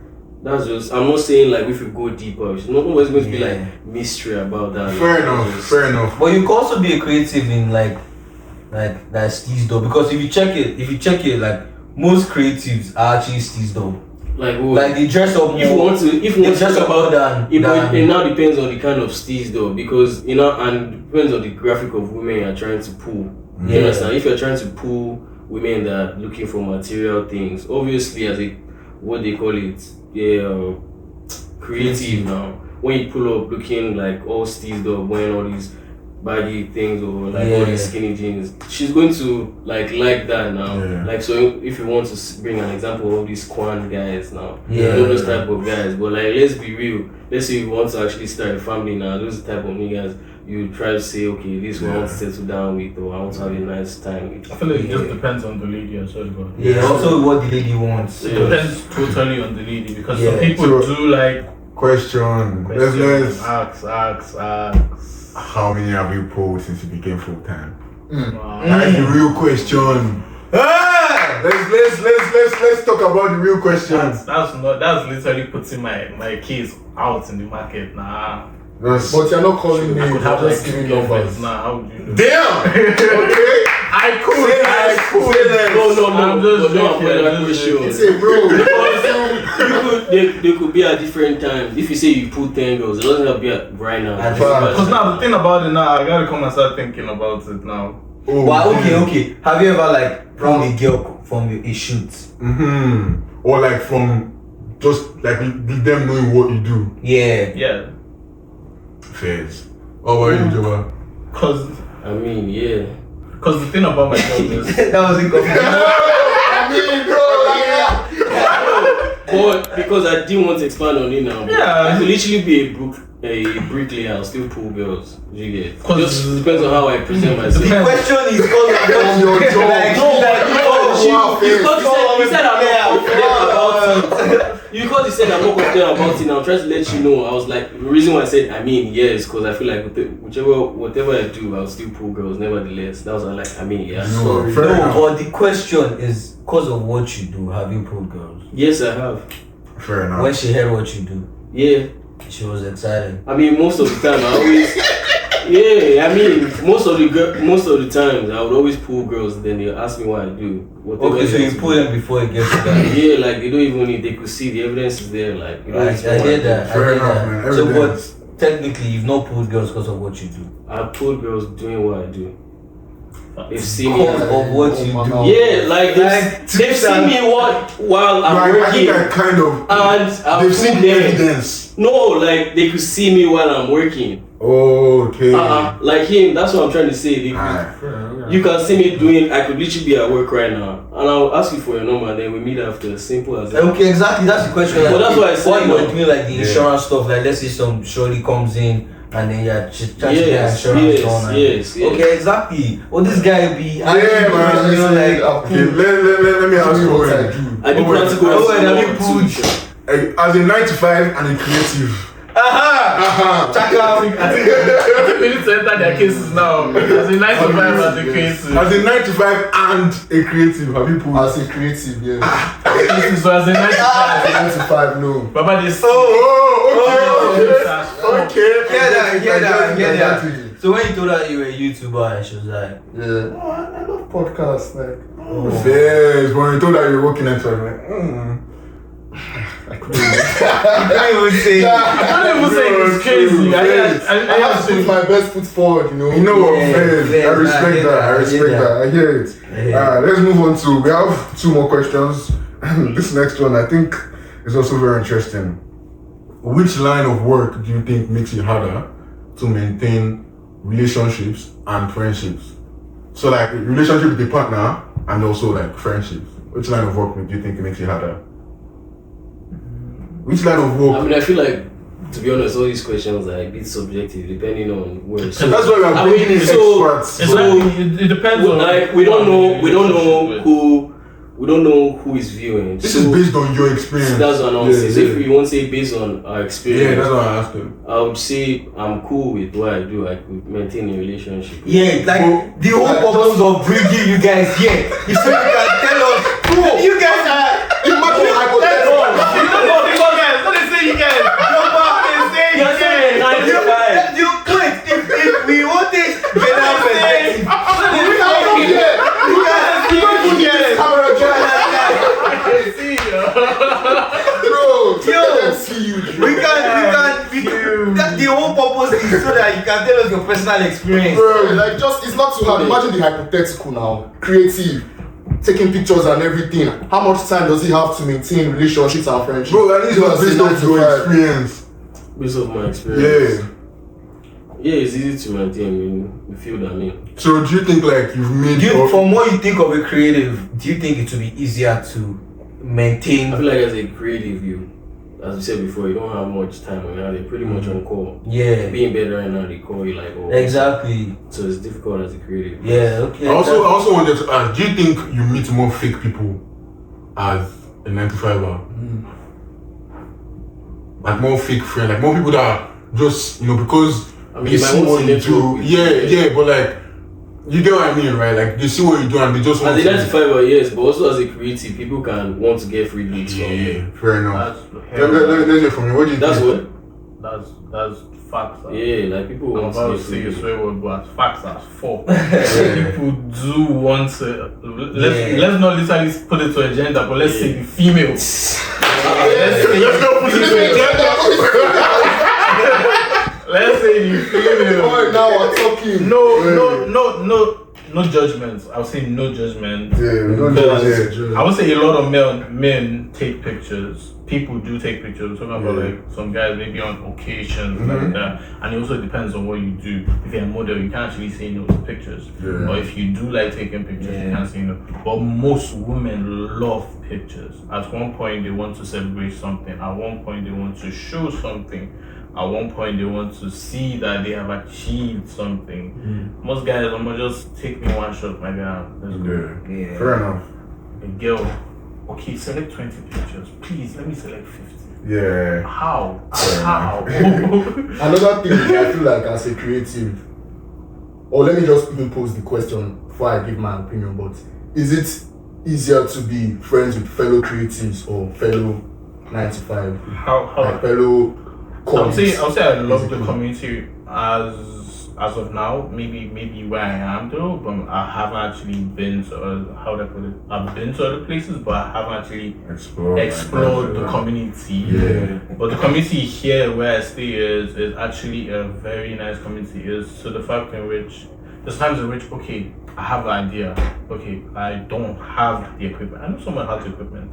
that's just. I'm not saying like if you go deeper, she's not always going to be like mystery about that. Fair enough. Fair enough. But you can also be a creative in like that steez though, because if you check it, like most creatives are actually steez though. Like, oh, Like they dress up more. if you want to dress talk up more about than it now depends on the kind of steez though, because and depends on the graphic of women you're trying to pull. You Yeah. understand? If you're trying to pull women that are looking for material things, obviously as a what they call it, creative now. When you pull up looking like all steezed up, wearing all these baggy things or like all these skinny jeans, she's going to like that now. Yeah. Like, so if you want to bring an example of these Kwan guys now, Yeah. you know those type of guys. But like, let's be real. Let's say you want to actually start a family now. Those type of niggas, you try to say, okay, this one I want to settle down with, or I want to have a nice time with. I feel like it just depends on the lady as well. But Yeah, also what the lady wants. it depends totally on the lady because Yeah. some people So- do like Question. Let's ask. how many have you pulled since you became full time? Wow. That's the real question. Ah! Let's talk about the real question. That's literally putting my case out in the market. Nah, That's- But you're not calling me. I could You're have like just two giving girlfriends. numbers. Nah, how would you know? Damn. Okay. I could. No, I'm just but don't joking, avoid that I'm just question. joking. Say, bro. They could be at different times. If you say you pull 10 girls, it doesn't have to be at right now. At Because now the thing about it now, I gotta come and start thinking about it now. Oh, Well, okay. Have you ever like pulled a girl from a shoot? Or like from just like them knowing what you do. Yeah. Yeah, Fairs. Oh, what are you doing? cause I mean, yeah. the thing about my job is That was inconvenient. I mean, bro, But because I didn't want to expand on it now, but Yeah. I could literally be a bricklayer and still pull girls. You get it? 'Cause- Just depends on how I present myself. The question is because of your job. Like, You said I'm not confident about it. Because you said I'm not confident about it, now I'm trying to let you know. I was like, the reason why I said I mean yes, because I feel like whatever I do, I'll still pull girls. Nevertheless, that was like I mean yeah. No, fair No, enough. but the question is because of what you do. Have you pulled girls? Yes, I have. Fair enough. Uh-huh. When she heard what you do, Yeah. she was excited. I mean, most of the time, I always Yeah, I mean, most of the times I would always pull girls. Then they ask me what I do. Okay, so you pull them before it gets to that. Yeah, like they don't even need. They could see the evidence is there. Like you know, I hear that. Fair I hear enough, that. man. So, Evidence. but technically, you've not pulled girls because of what you do. I pull girls doing what I do. They've seen me. Because of what you do. Yeah, like they've seen me while I'm Like, I think working, I kind of. and I They've seen pull the them. evidence. No, like they could see me while I'm working. Okay. Like him, that's what I'm trying to say. They could, Alright. you can see me doing. I could literally be at work right now, and I'll ask you for your number, and then we meet after. Simple as that. Okay, exactly. That's the question. But that's why I said, what you're no. doing, like the insurance stuff. Like, let's say some shorty comes in and then you're charging Yes, their insurance yes, on. yes. Okay, exactly. Well, this guy will be. Yeah, man. You know, like. Okay, let me ask you what I one. do. I do practical. Oh, and I mean, As a 95 and a creative. Aha! Check out. I think we need to enter their cases now. As a 95 as a case. As a 95 and a creative, have you pulled? As a creative, yes. So as a 95. 95, no. Baba, this. Okay. Hear that. Exactly. So when you told her you were a YouTuber, and she was like, Yeah. Oh, I love podcasts, like. Yes, when you told her you were working at I'm like, I couldn't. I can't even say. I don't even say it's crazy. I have to put my best foot forward, you know. You know what, Yeah, man? yeah, I respect that. I respect that. I hear it. Yeah. Let's move on to. We have two more questions. This next one, I think, is also very interesting. Which line of work do you think makes it harder to maintain relationships and friendships? So, like, relationship with a partner and also like friendships. Which line of work do you think makes it harder? Which line of work? I mean, I feel like, to be honest, all these questions are a bit subjective depending on where. So That's why we are I bringing mean, in so- experts. Exactly. It depends on. like we don't know who is viewing. This So is based on your experience. that's what I'm saying. So Yeah, if you want to say based on our yeah, experience, that's what I asked him. I would say I'm cool with what I do. I could maintain a relationship. Yeah, like the whole purpose of bringing you guys here is so you can tell us, bro, you guys are. Imagine hypothetical. If we want it, the whole purpose is so that you can tell us your personal experience. Bro, like just it's not too hard. Imagine the hypothetical now. Creative, taking pictures and everything. How much time does he have to maintain relationships and friendships? Bro, at least Just based on 9 to your 5. experience. Based off my experience. Yeah. Yeah, it's easy to maintain in the field I'm in. So do you think like you've made From what you think of a creative, do you think it would be easier to maintain? I feel like as a creative, as we said before, you don't have much time on your hands. You're pretty much on call. Yeah, Being better right now, they call you like, oh. exactly. So it's difficult as a creative. Yeah, okay. I also wanted to ask, do you think you meet more fake people as a 9-to-5er? Like more fake friends, like more people that are just, because I mean, they you might see want what to you network do. with Yeah, but like, you get what I mean, right? Like they see what you do and they just want As a to. 95er, yes, but also as a creative, people can want to get free leads from you. Yeah, fair enough. That's Let's hear from you. What do you That's think? what? That's facts. Yeah, like people I'm want about to to get say free a leads. swear word, but facts as fuck. People do want to. Let's not literally put it to a gender, but let's say the females. Let's go put it Let's say the females. Oh, now we're talking. No judgment. I'll say no judgment. Yeah, I would say a lot of men take pictures. People do take pictures. We're talking about like some guys maybe on occasions like that. And it also depends on what you do. If you're a model, you can't actually say no to pictures. Yeah. Or if you do like taking pictures, you can't say no. But most women love pictures. At one point they want to celebrate something. At one point they want to show something. At one point they want to see that they have achieved something. Most guys are gonna just take me one shot, my guy. Let's go. Yeah, fair enough. A girl, okay, select 20 pictures. Please let me select 50. Yeah. How? How? Another thing is I feel like as a creative, or let me just even pose the question before I give my opinion, but is it easier to be friends with fellow creatives or fellow 9-to-5? How? Like fellow I'll say colleagues? I love the community as as of now, maybe where I am though, but I haven't actually been to how do I put it? I've been to other places, but I haven't actually explored the community. Yeah. But the community here where I stay is actually a very nice community. Is to the fact in which there's times in which okay, I have an idea. Okay, I don't have the equipment. I know someone has the equipment.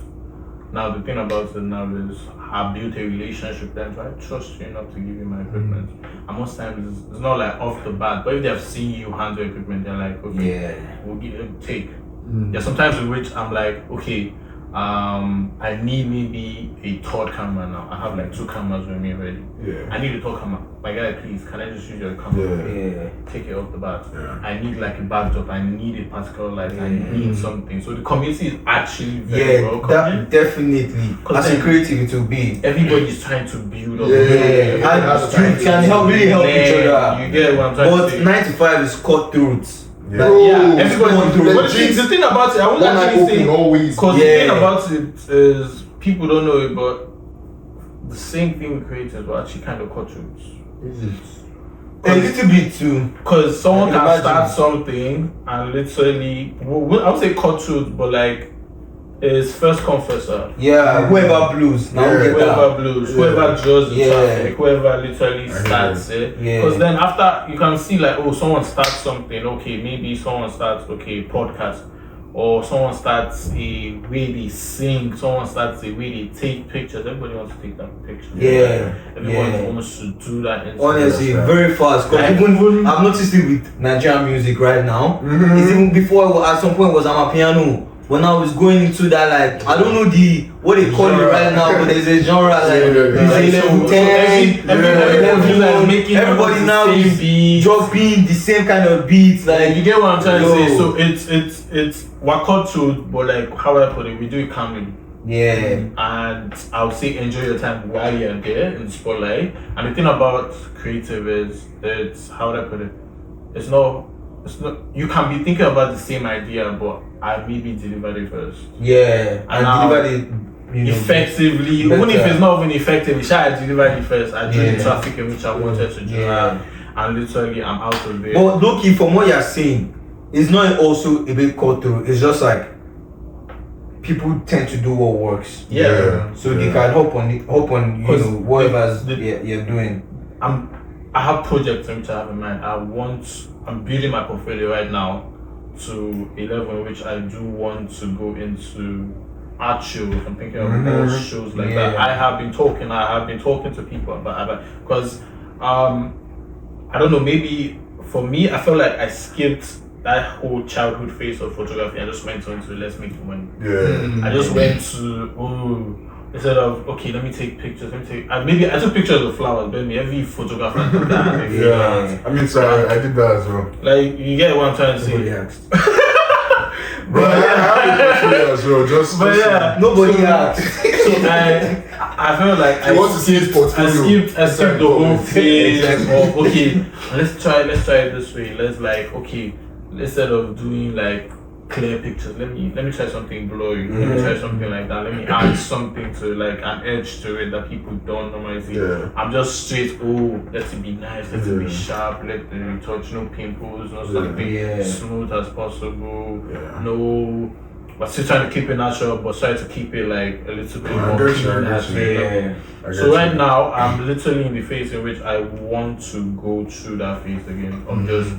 Now the thing about it now is I built a relationship with them, so I trust you enough to give you my equipment. And most times it's not like off the bat, but if they have seen you handle equipment, they're like, okay, we'll give it a take. There's sometimes in which I'm like, okay, I need maybe a third camera now. I have like 2 cameras with me already. Yeah. I need a third camera. My guy, please, can I just use your camera? Take it off the bat. Yeah. I need like a backdrop. I need a particular light. I need something. So the community is actually very welcoming. that definitely. As a creative, it will be. Everybody's trying to build up. And you can really help each other. You get what I'm trying to But say? 9 to 5 is cutthroat. Yeah, everybody going do. through. But the thing about it, I won't One eye actually say, open always. because the thing about it is people don't know it, but the same thing with creators were actually kind of cutthroats. Is it? A little bit too. Because someone I can can start imagine. something and literally, I would say cutthroat, but like it's first come first serve. Yeah, whoever blues. Now we get Whoever that. blues, whoever draws the Yeah. traffic, whoever literally starts it. Yeah. Because then after you can see like, oh, someone starts something, okay, maybe someone starts, okay, podcast, or someone starts a way they sing, someone starts a way they take pictures. Everybody wants to take that picture. Yeah. Everyone wants to do that. Honestly, very fast. Cause Like, even I've noticed it with Nigerian music right now. It's even before at some point it was Amapiano. When I was going into that, like I don't know what they call it right now, but there's a genre like there's a level 10, everybody now is dropping the same kind of beats. Like you get what I'm trying to say. So it's waka to, but like how I put it, we do it calmly. yeah, And I would say enjoy your time while you're there in the spotlight. And the thing about creative is it's how would I put it? It's not you can be thinking about the same idea, but I maybe delivered it first. yeah, And and delivered it effectively, even if it's not even effective, I delivered it first. I did the traffic in which I wanted to do, and literally I'm out of there. But look, from what you're saying, it's not also a bit cutthroat. It's just like people tend to do what works. So they can hope on whatever's you're doing. I have projects in which I have in mind. I'm building my portfolio right now to a level in which I do want to go into art shows. I'm thinking of more shows like that. I have been talking to people about because I don't know, maybe for me I felt like I skipped that whole childhood phase of photography. I just went on to let's make money. I just went to instead of okay, let me take pictures. Maybe I took pictures of flowers. But every photographer did that. I mean, sorry, I did that as well. Like you get what I'm trying to say. Nobody asked. But I have a portfolio as well. Just Nobody asked. So I feel like You want to see his portfolio. I skipped the whole phase of okay, let's try it this way. Let's like okay, instead of doing like clear pictures, let me try something blurry. Let me try something like that. Let me add something to like an edge to it that people don't normally see. I'm just straight. Oh, let it be nice. Let it be sharp. Let the retouch, no pimples, no something smooth as possible. No, but still trying to keep it natural, but try to keep it like a little bit more clean. So right now, I'm literally in the phase in which I want to go through that phase again of just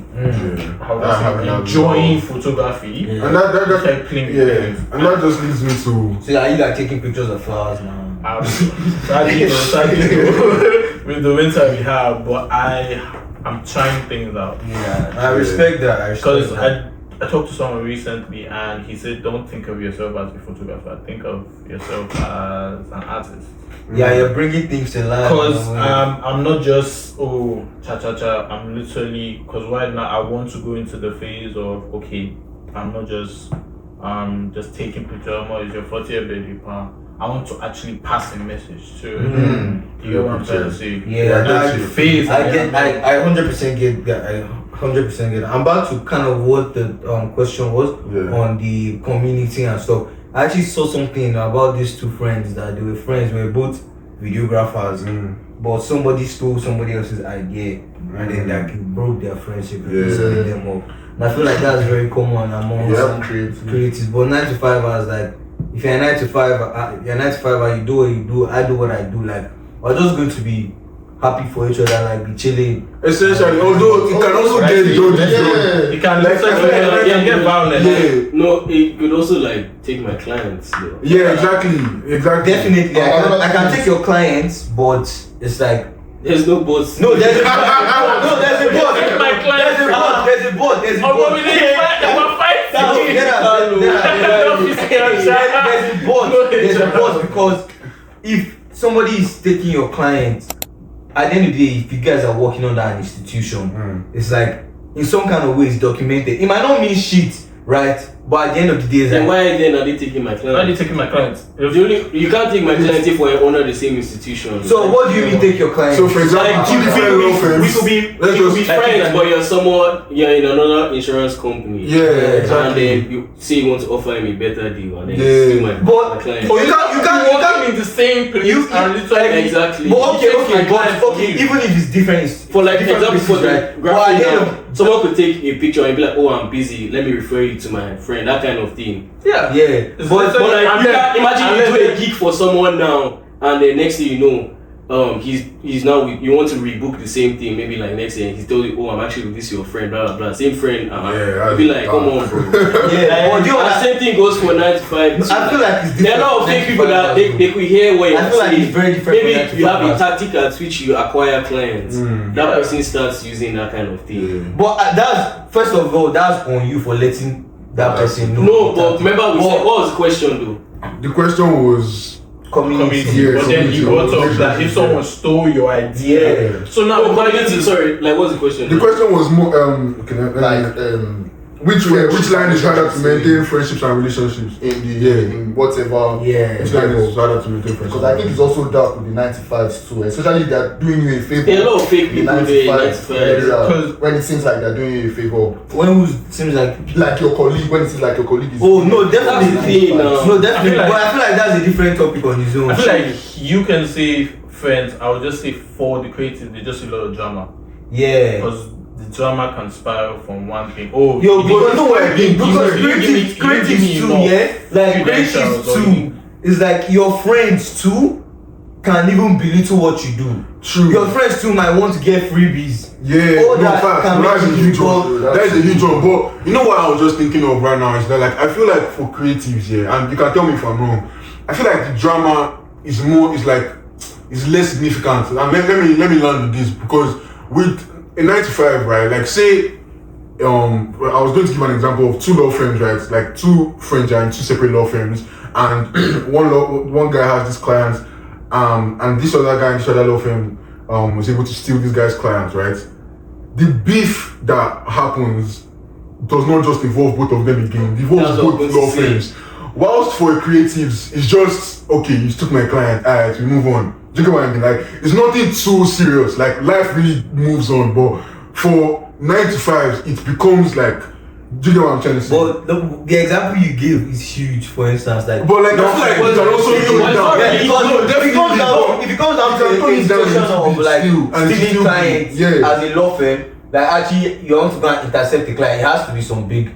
enjoying photography. And that like playing and that just leads me to. So are you like taking pictures of flowers now? Sadly, with the winter we have, but I'm trying things out. I respect that. Because I talked to someone recently and he said, don't think of yourself as a photographer, think of yourself as an artist. Yeah, you're bringing things to life. Because I'm not just, cha-cha-cha, I'm literally, because right now I want to go into the phase of, okay, I'm not just taking pictures, it's your 40th birthday, I want to actually pass a message to you know what I'm trying to say? Yeah, the phase. I 100% get that. 100% get that. I'm back to kind of what the question was on the community and stuff. I actually saw something about these two friends that they were friends, we were both videographers, but somebody stole somebody else's idea and then like it broke their friendship and Yeah. split them up. And I feel like that's very common among Yeah, creative. creatives. But 9 to 5 hours, like if you're 9 to 5, you're 9 to 5 hours, you do what you do, I do what I do. Like we're just going to be happy for each other, like be chilling. Essentially, although it can also Right. get dodgy. Yeah. You can Like, I feel like- get violent. Yeah. No, it could also like take my clients though. Yeah, exactly. Definitely, I can take your clients, but it's like There's no boss. no, there's a no, there's a boss. Take my clients. There's a boss. There's a boss. There's a boss. Oh, we didn't fight. They were fighting. There's a boss because if somebody is taking your client, at the end of the day, if you guys are working under an institution, it's like in some kind of way it's documented. It might not mean shit, right? But at the end of the day, it's Then like, why then are they taking my Why are you clients? taking my clients? You can't take my clients if we're under the same institution. so what do you mean take your client? So for example, Like, two different law firms. we could be Let's friends, but you're in another insurance company. Yeah, And exactly. then you say you want to offer him a better deal, and then Yeah. you steal my But- client. Oh, you can't in the same place You- and literally Exactly. But okay, Take my client but okay, even if it's different, it's For like different example, for places, the right? But graphic at the end now, of- someone could take a picture and be like, "Oh, I'm busy. Let me refer you to my friend." That kind of thing. yeah. yeah, It's but But like, And you then- can imagine and you do then- a gig for someone now, and the next thing you know, he's now with, you want to rebook the same thing. Maybe like next day, he told you, "Oh, I'm actually with this your friend." Blah blah blah. Same friend. Yeah, You'd be like, "Come on, bro." yeah, but do you And the understand? same thing goes for 9 to 5. I feel like it's different. There are a lot of fake people that they could hear what you're I feel like saying. it's very different. from 9 Maybe to you have 5 a hours. tactic at which you acquire clients. That Yeah. person starts using that kind of thing. But that's first of all, that's on you for letting that person know. No, but remember we said, But- what was the question though? The question was community. Yeah, But then you brought up community. that if someone stole your idea. Yeah. So now No, what community, sorry, like what's the question? the question was more okay, Like which line is harder to maintain friendships and relationships? in the Yeah. in whatever. Yeah. Which line is harder to maintain friendships? Because I think it's also dark with the 95s too, especially if they're doing you a favor. There are a lot of fake The people there, 95. area, when it seems like they're doing you a favor. When who seems like Like your colleague, when it seems like your colleague is. oh no, That's the definitely thing now. no, definitely. I feel like- But I feel like that's a different topic on its own. I feel like you can say friends, I would just say for the creative, they just a lot of drama. yeah. Because the drama can spiral from one thing. Oh, Yo, you but didn't- you know what I mean? you Because didn't give me creatives too, enough yeah? Like credentials creatives or too you- is like your friends too can even belittle what you do. True. Your friends too might want to get freebies. Yeah, All no, that fact. can That's a make huge you one. go- That is a huge one. But you know what I was just thinking of right now is that like I feel like for creatives, yeah, and you can tell me if I'm wrong. I feel like the drama is less significant. And let me land with this because with a 9 to 5, right? Like say I was going to give an example of two law firms, right? Like two friends are in two separate law firms, and one guy has this client, and this other guy in this other law firm was able to steal this guy's clients, right? The beef that happens does not just involve both of them again. It involves That's what I both was law going to say. firms. Whilst for creatives, it's just okay. You took my client. Alright, we move on. Do you get what I mean? Like it's nothing too serious. Like life really moves on. But for 9 to 5, it becomes like. Do you get what I'm trying to say? But the example you give is huge, for instance. Like, But, like, I feel like it can also tone it down. Yeah, because No, if definitely it comes down, not. if it comes down You to can tone a it down situation into of it like still, and it's stealing still clients big. Yeah. as a law firm, like actually you want to go and intercept the client, it has to be some big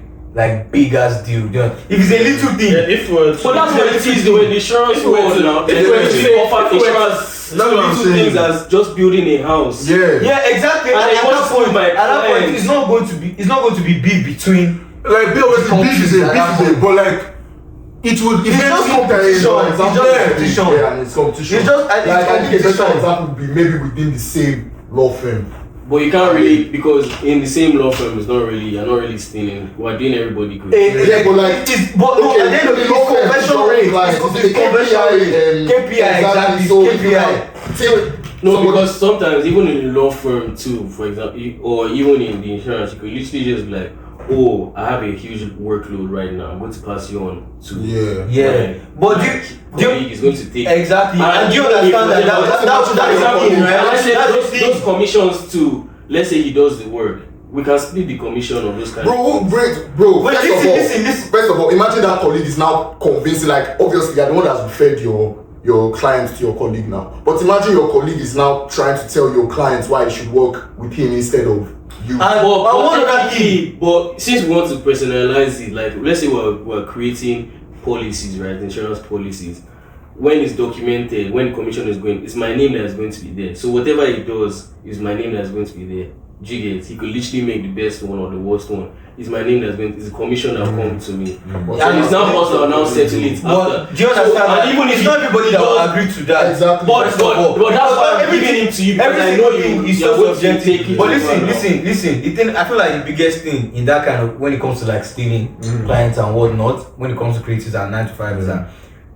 ass deal. You know? If it's a little thing, Yeah, if we're But that's what it is though in the insurance If we were world to- now. if They we were to say- offer if we were to- insurance That's what I'm little saying. things as just building a house. Yeah. yeah, exactly. And And I at want that to see point, my at that point, clients. it's not going to be big between. Like obviously beef is a but like it would It's just eventually competition. die. It's just Yeah. competition. Yeah, and it's competition. It's just- I think like I think a better competition. example would be maybe within the same law firm. But you can't really because in the same law firm it's not really you're not really stealing. We're doing everybody good. Yeah, but like- but no, at the end of the day, law firm is convention your rate. client. It's convention rate. KPI, exactly. So KPI. No, because sometimes even in the law firm too, for example, or even in the insurance, you could literally just be like, "Oh, I have a huge workload right now. I'm going to pass you on to Yeah, but colleague is going to take." exactly. And do you even if- understand that? That's For example, the thing, right? let's say That's the those thing. commissions too. Let's say he does the work. We can split the commission of those kind Bro, of who things. breaks, bro? Wait, First listen, of all, listen. first of all, imagine that colleague is now convincing, like, obviously, you're the one that's referred your your client to your colleague now. But imagine your colleague is now trying to tell your client why you should work with him instead of you. But since we want to personalize it, like let's say we're creating policies, right? Insurance policies. When it's documented, when commission is going, it's my name that's going to be there. So whatever he does is my name that's going to be there. Do you get? He could literally make the best one or the worst one. It's my name that's going. It's a commission that come to me. And it's now us that will now settle it after. Do you understand? And even if it's not everybody that will agree to that. Exactly. But that's why I'm giving it to you because I know you. Is You're so going to take subjective. it. But listen. The thing I feel like the biggest thing in that kind of when it comes to like stealing clients and whatnot, when it comes to creatives and 9 to 5 is that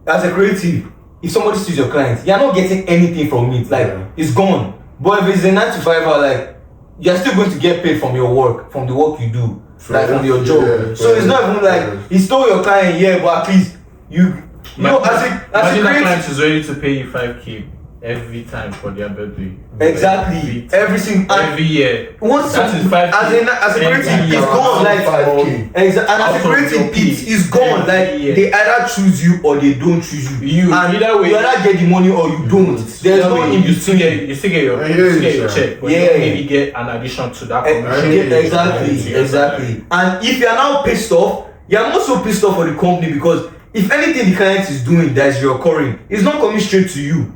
as a creative, if somebody steals your client, you're not getting anything from it. Like it's gone. But if it's a 9 to 5, like you're still going to get paid from your work, from the work you do, like from your job. So it's not even like he stole your client, but at least you know, as a Imagine creative, client is ready to pay you 5K every time for their birthday. exactly, Every year. Once That is 5K. as a creative, Every it's year. gone. Like 5K. exactly, and as a Out of creative, your pay. it's gone. Every Like year. they either choose you or they don't choose you. And either way, you either get the money or you don't. There's no in you still between. get your I hear you, check, but Yeah. you maybe get an addition to that commission. Exactly. And if you're now pissed off, you're not so pissed off for the company because if anything the client is doing that is reoccurring, it's not coming straight to you.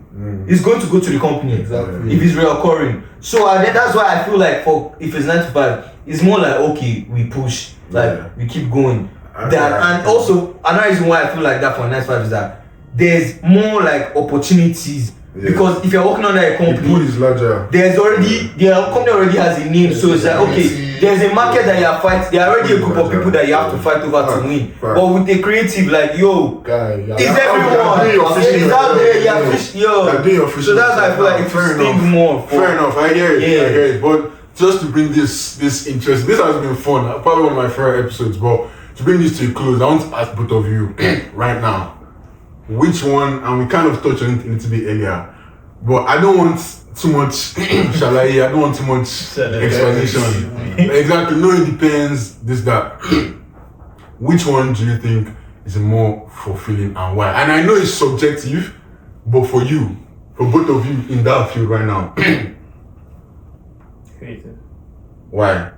It's going to go to the company. Exactly. If it's reoccurring. So that's why I feel like if it's 9 to 5, it's more like okay, we push, like we keep going. And also another reason why I feel like that for 9 to 5 is that there's more like opportunities. Because if you're working under a The company, pool is larger. there's already the company already has a name, so it's like okay, there's a market that you are fighting. There are already a group of people that you have to fight over to win. But with a creative, like Guy, it's everyone. It's out there. You're doing your So that's why I feel like it's staying more. Fair enough. I hear it. Yeah. I hear it. But just to bring this interest, this has been fun. Probably one of my favorite episodes. But to bring this to a close, I want to ask both of you right now, which one? And we kind of touched on it a little bit earlier. But I don't want too much I don't want too much explanation. Exactly. No, it depends. This, that. Which one do you think is more fulfilling and why? And I know it's subjective, but for you, for both of you in that field right now, Creative. why?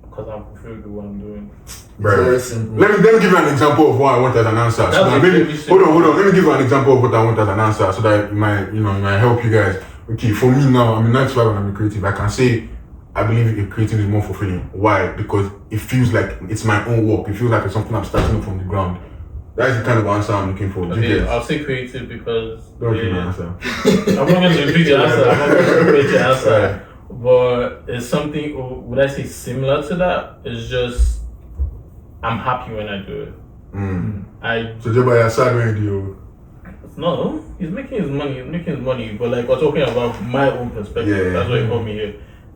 Because I'm fulfilled with what I'm doing. very simple. Let me give you an example of what I want as an answer. So That's that maybe, very hold simple. on. Let me give you an example of what I want as an answer, so that it might help you guys. Okay, for me now, I'm a 9 to 5 and I'm a creative. I can say I believe a creative is more fulfilling. Why? Because it feels like it's my own work. It feels like it's something I'm starting up from the ground. That's the kind of answer I'm looking for. Do you Okay, get? I'll say creative because Don't give me an answer. I'm not going to repeat your answer. I'm not going to repeat your answer. But it's something, would I say similar to that? It's just, I'm happy when I do it. So just by your side when you do. No, he's making his money. But like we're talking about my own perspective. Yeah. That's why you called me here.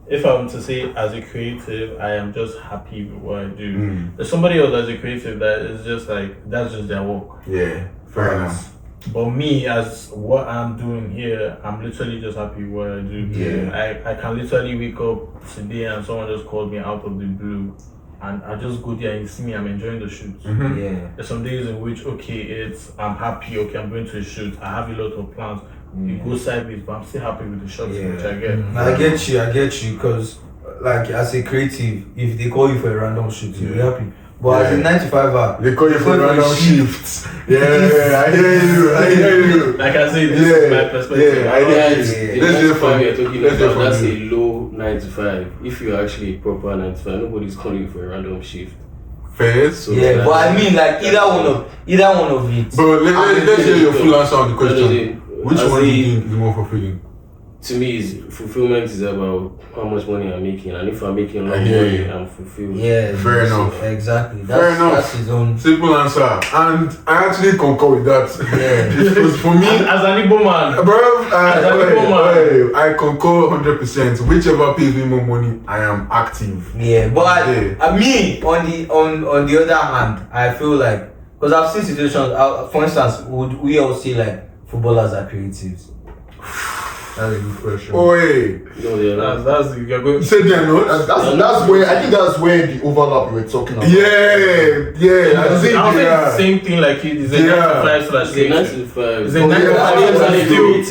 If I'm to say as a creative, I am just happy with what I do. There's somebody else as a creative that is just like, that's just their work. Yeah, fair enough. But me, as what I'm doing here, I'm literally just happy with what I do. Yeah. I can literally wake up today and someone just called me out of the blue, and I just go there and you see me, I'm enjoying the shoot. Yeah. There's some days in which, I'm happy, I'm going to a shoot, I have a lot of plans. It goes sideways, but I'm still happy with the shots which I get. I get you, because like as a creative, if they call you for a random shoot, you'll be happy. But as a 9 to 5, They call you for random shifts. Yeah, I hear you. Like I say, this is my perspective. Yeah, I hear you. The Let's 9 hear to 5 from you're talking let's hear about, from that's you. a low 9 to 5. If you're actually a proper 9 to 5, nobody's calling you for a random shift. Fair. So yeah, but I mean like either one of it. But let's hear your full answer on the question. Which As one do a- you think is more fulfilling? To me, fulfillment is about how much money I'm making, and if I'm making a lot I of hear money, you. I'm fulfilled. Yeah, Fair enough. Exactly. Fair enough. That's his own. Simple answer. And I actually concur with that. Yeah. Because for me, As an Igbo man, bro, I concur 100%. Whichever pays me more money, I am active. Yeah, but Yeah. me on the other hand, I feel like because I've seen situations. For instance, would we all say like footballers are creatives? That's a good question. Oh, hey. No, they're not. That's you're going. You said they're not? That's where I think that's where the overlap we were talking about. Yeah. I think I'll they say the are. same thing like it is a Yeah. 9 to 5 / It's a 9 creative. to 5. It's a Oh, 9 to yeah. 5 Yeah.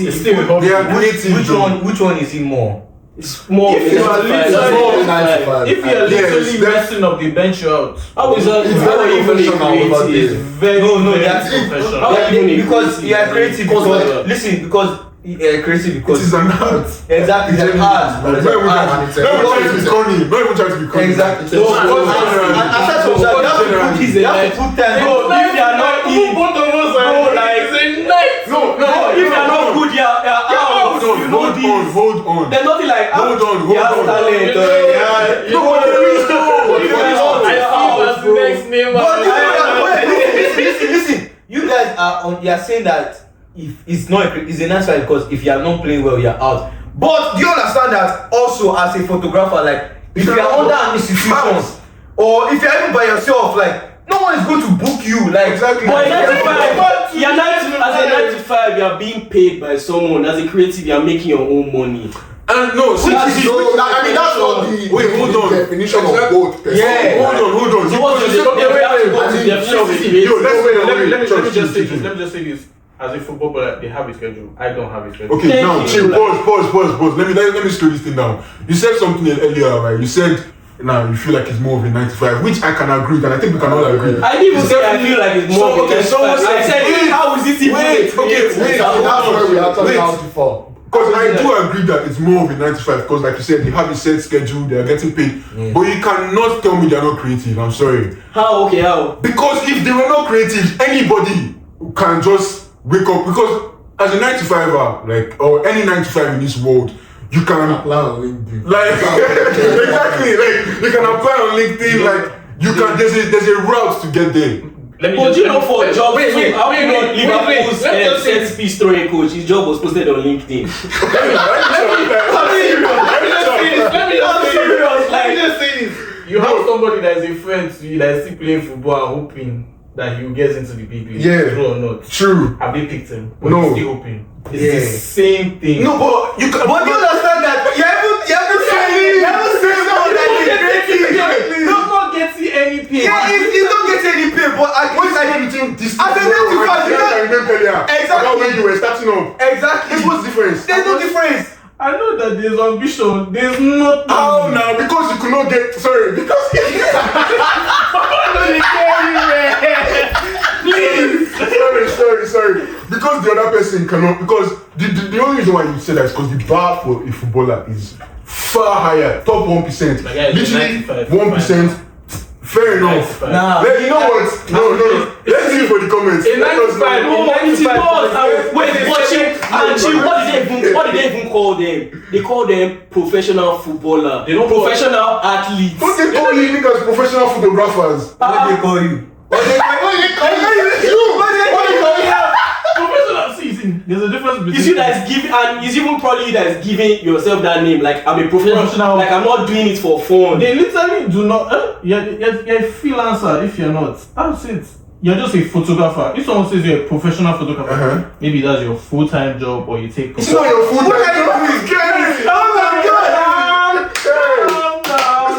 it's still a hobby. They are creative. Which though. which one is it more? It's more If of a you are 9 to 5. literally- It's more of a 9 to 5. 5. If you're Yes, literally that's- messing up, they bench you out. How is that? It's How very are you even a professional over creative? there. Very, No, very that's professional. How are you even a Because you are creative. Because Because listen, because creative It because is an art. exactly it's an art. Not It's even an trying art. to be funny. Not even trying to be funny. Exactly. It's a- And aside from that, you have to put It's you a have to put time. No, if you are not in, both of us no, like it's a night. No, if you are not good, you are out. You know this. Hold on. There's nothing like Hold on, you have hold on. talent. No, there is no. What's the next name? Listen. You guys you are saying that if it's not it's a nice fight because if you are not playing well, you are out. But do you understand that also as a photographer, like if you are under an institution or if you are even by yourself, like no one is going to book you. Like Exactly. But as a 9 to 5, you are being paid by someone. As a creative, you are making your own money. And no, see, I see, mean, that's not the Wait, hold on. definition of Exactly. both. per se. Yeah. hold on. So what's the definition of a creative? Yo, let's Let me Church, just say chill. this. Let me just say this. As a football player, they have a schedule. I don't have a schedule. Okay, Thank now you. chill. Pause. Let me slow this thing down. You said something earlier, right? You said now you feel like it's more of a 9 to 5, which I can agree, and I think we can all agree. I didn't even say I feel like it's more of a 9 to 5. I said, how is it even Wait, That's where we actually wait. have to fall. Because I do agree that it's more of a 9 to 5 because like you said, they have a set schedule, they are getting paid. But you cannot tell me they are not creative, I'm sorry. How? Okay, how? Because if they were not creative, anybody can just wake up. Because as a 9 to 5er, like, or any 9 to 5 in this world, you can Apply on LinkedIn. like exactly, like you can apply on LinkedIn, like you can there's a route to get there. Let me But just you know, for a job, wait, how you know Liverpool's Let me just say this. set piece throwing coach? His job was posted on LinkedIn. Let me just say this. You have somebody that is a friend to you that is still playing football and hoping that he will get into the big league. Yeah. True or not? True. Have they picked him? But No. he's still hoping. It's Yeah. the same thing. No, but you can. But do you understand that you haven't said someone that is creative. Does not get any pay. Yeah, you don't get any pay, but at What's least the difference between this As a 9 to 5, you don't- Exactly. About when you were starting up. exactly. What's the difference? There's no difference. I know that there's ambition. There's nothing. How now? Because you could not get because sorry. Because the other person cannot. Because the only reason why you say that is because the bar for a footballer is far higher, top 1%. My guy is Literally 95. 1%. Fair enough. 95. Nah. Let you know what? No. Let's see for the comments. A Let us 95. know. No, it is not. Wait, what did they even call them? They call them professional footballer. They don't call- professional athletes. Don't they call you niggas professional photographers? What they call you? Professional season. There's a difference between. It's you that is giving, and it's even probably you that is giving yourself that name. Like I'm a professional. Like I'm not doing it for fun. They literally do not. You're a freelancer if you're not. That's it. You're just a photographer. If someone says you're a professional photographer, maybe that's your full-time job or you take. It's not your food. What are you doing? Oh my God! It's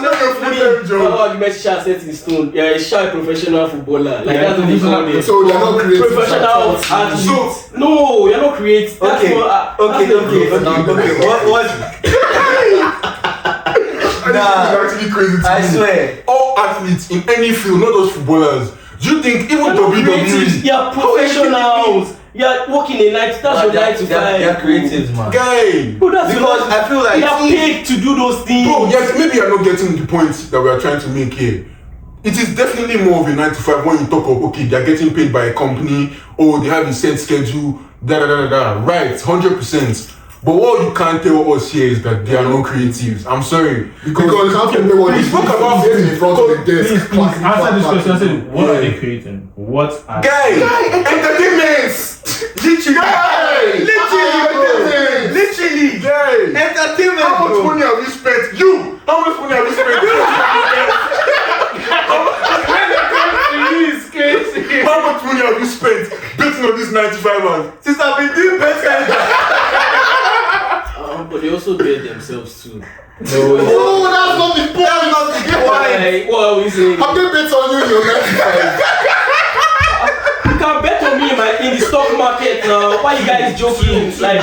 not your full-time job. Oh, the message set in stone. You're a shy professional footballer. Like Yeah, that's what they call it. So they're not creative. Professional athlete. No, you're not creative. That's Okay. not, Okay. What? Nah. It's actually crazy to I me. swear. All athletes in any field, not just footballers. Do you think even You're not creatives. WWE? You're professionals. You're working a night. That's your 9 to 5. They're creatives, man. Guy. Bro, that's Because your, I feel like you're paid to do those things. Bro, yes, maybe you're not getting the point that we are trying to make here. It is definitely more of a 9 to 5 when you talk of, okay, they're getting paid by a company, or they have a set schedule, Right, 100%. But what you can't tell us here is that they are not creatives. I'm sorry. Because you can't compare what we is spoke about in front of the desk. Please answer this question. I said, what are Yeah. they creating? What are Guy, entertainment! literally. Literally. Guy! Entertainment. How much bro. money have you spent? You! How much money have you spent? How much money have you spent betting on this 95 hours? Since I've been doing best but they also bet themselves too. Oh, that's not the point. Like, what are we saying? Have they bet on you in your 95? You can bet on me in the stock market now. Why you guys joking? Like,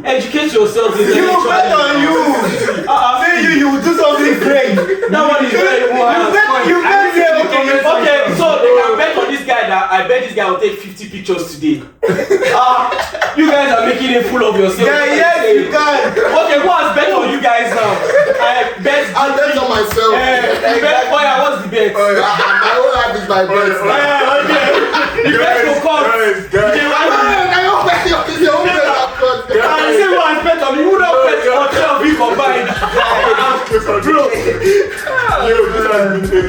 educate yourself. You bet on you. Say you will do something great. That one is very wild. You bet Okay, so they can bet on this guy that I bet this guy will take 50 pictures today. You guys are making a fool of yourself. Yes, you can. Okay, who has bet on you guys now? I bet on myself. You bet. Oh yeah, what's the bet? My whole life is my bet. You bet for court. I say who has bet on me? Who don't bet on 12 we combined?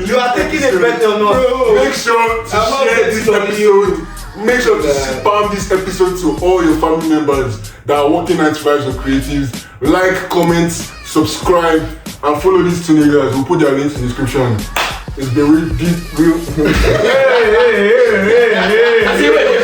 You are taking a bet on us. Make sure to share this episode. Make sure to spam this episode to all your family members that are working 9-to-5s or creatives. Like, comment, subscribe, and follow these two niggas. We'll put their links in the description. It's been real deep, real. I see where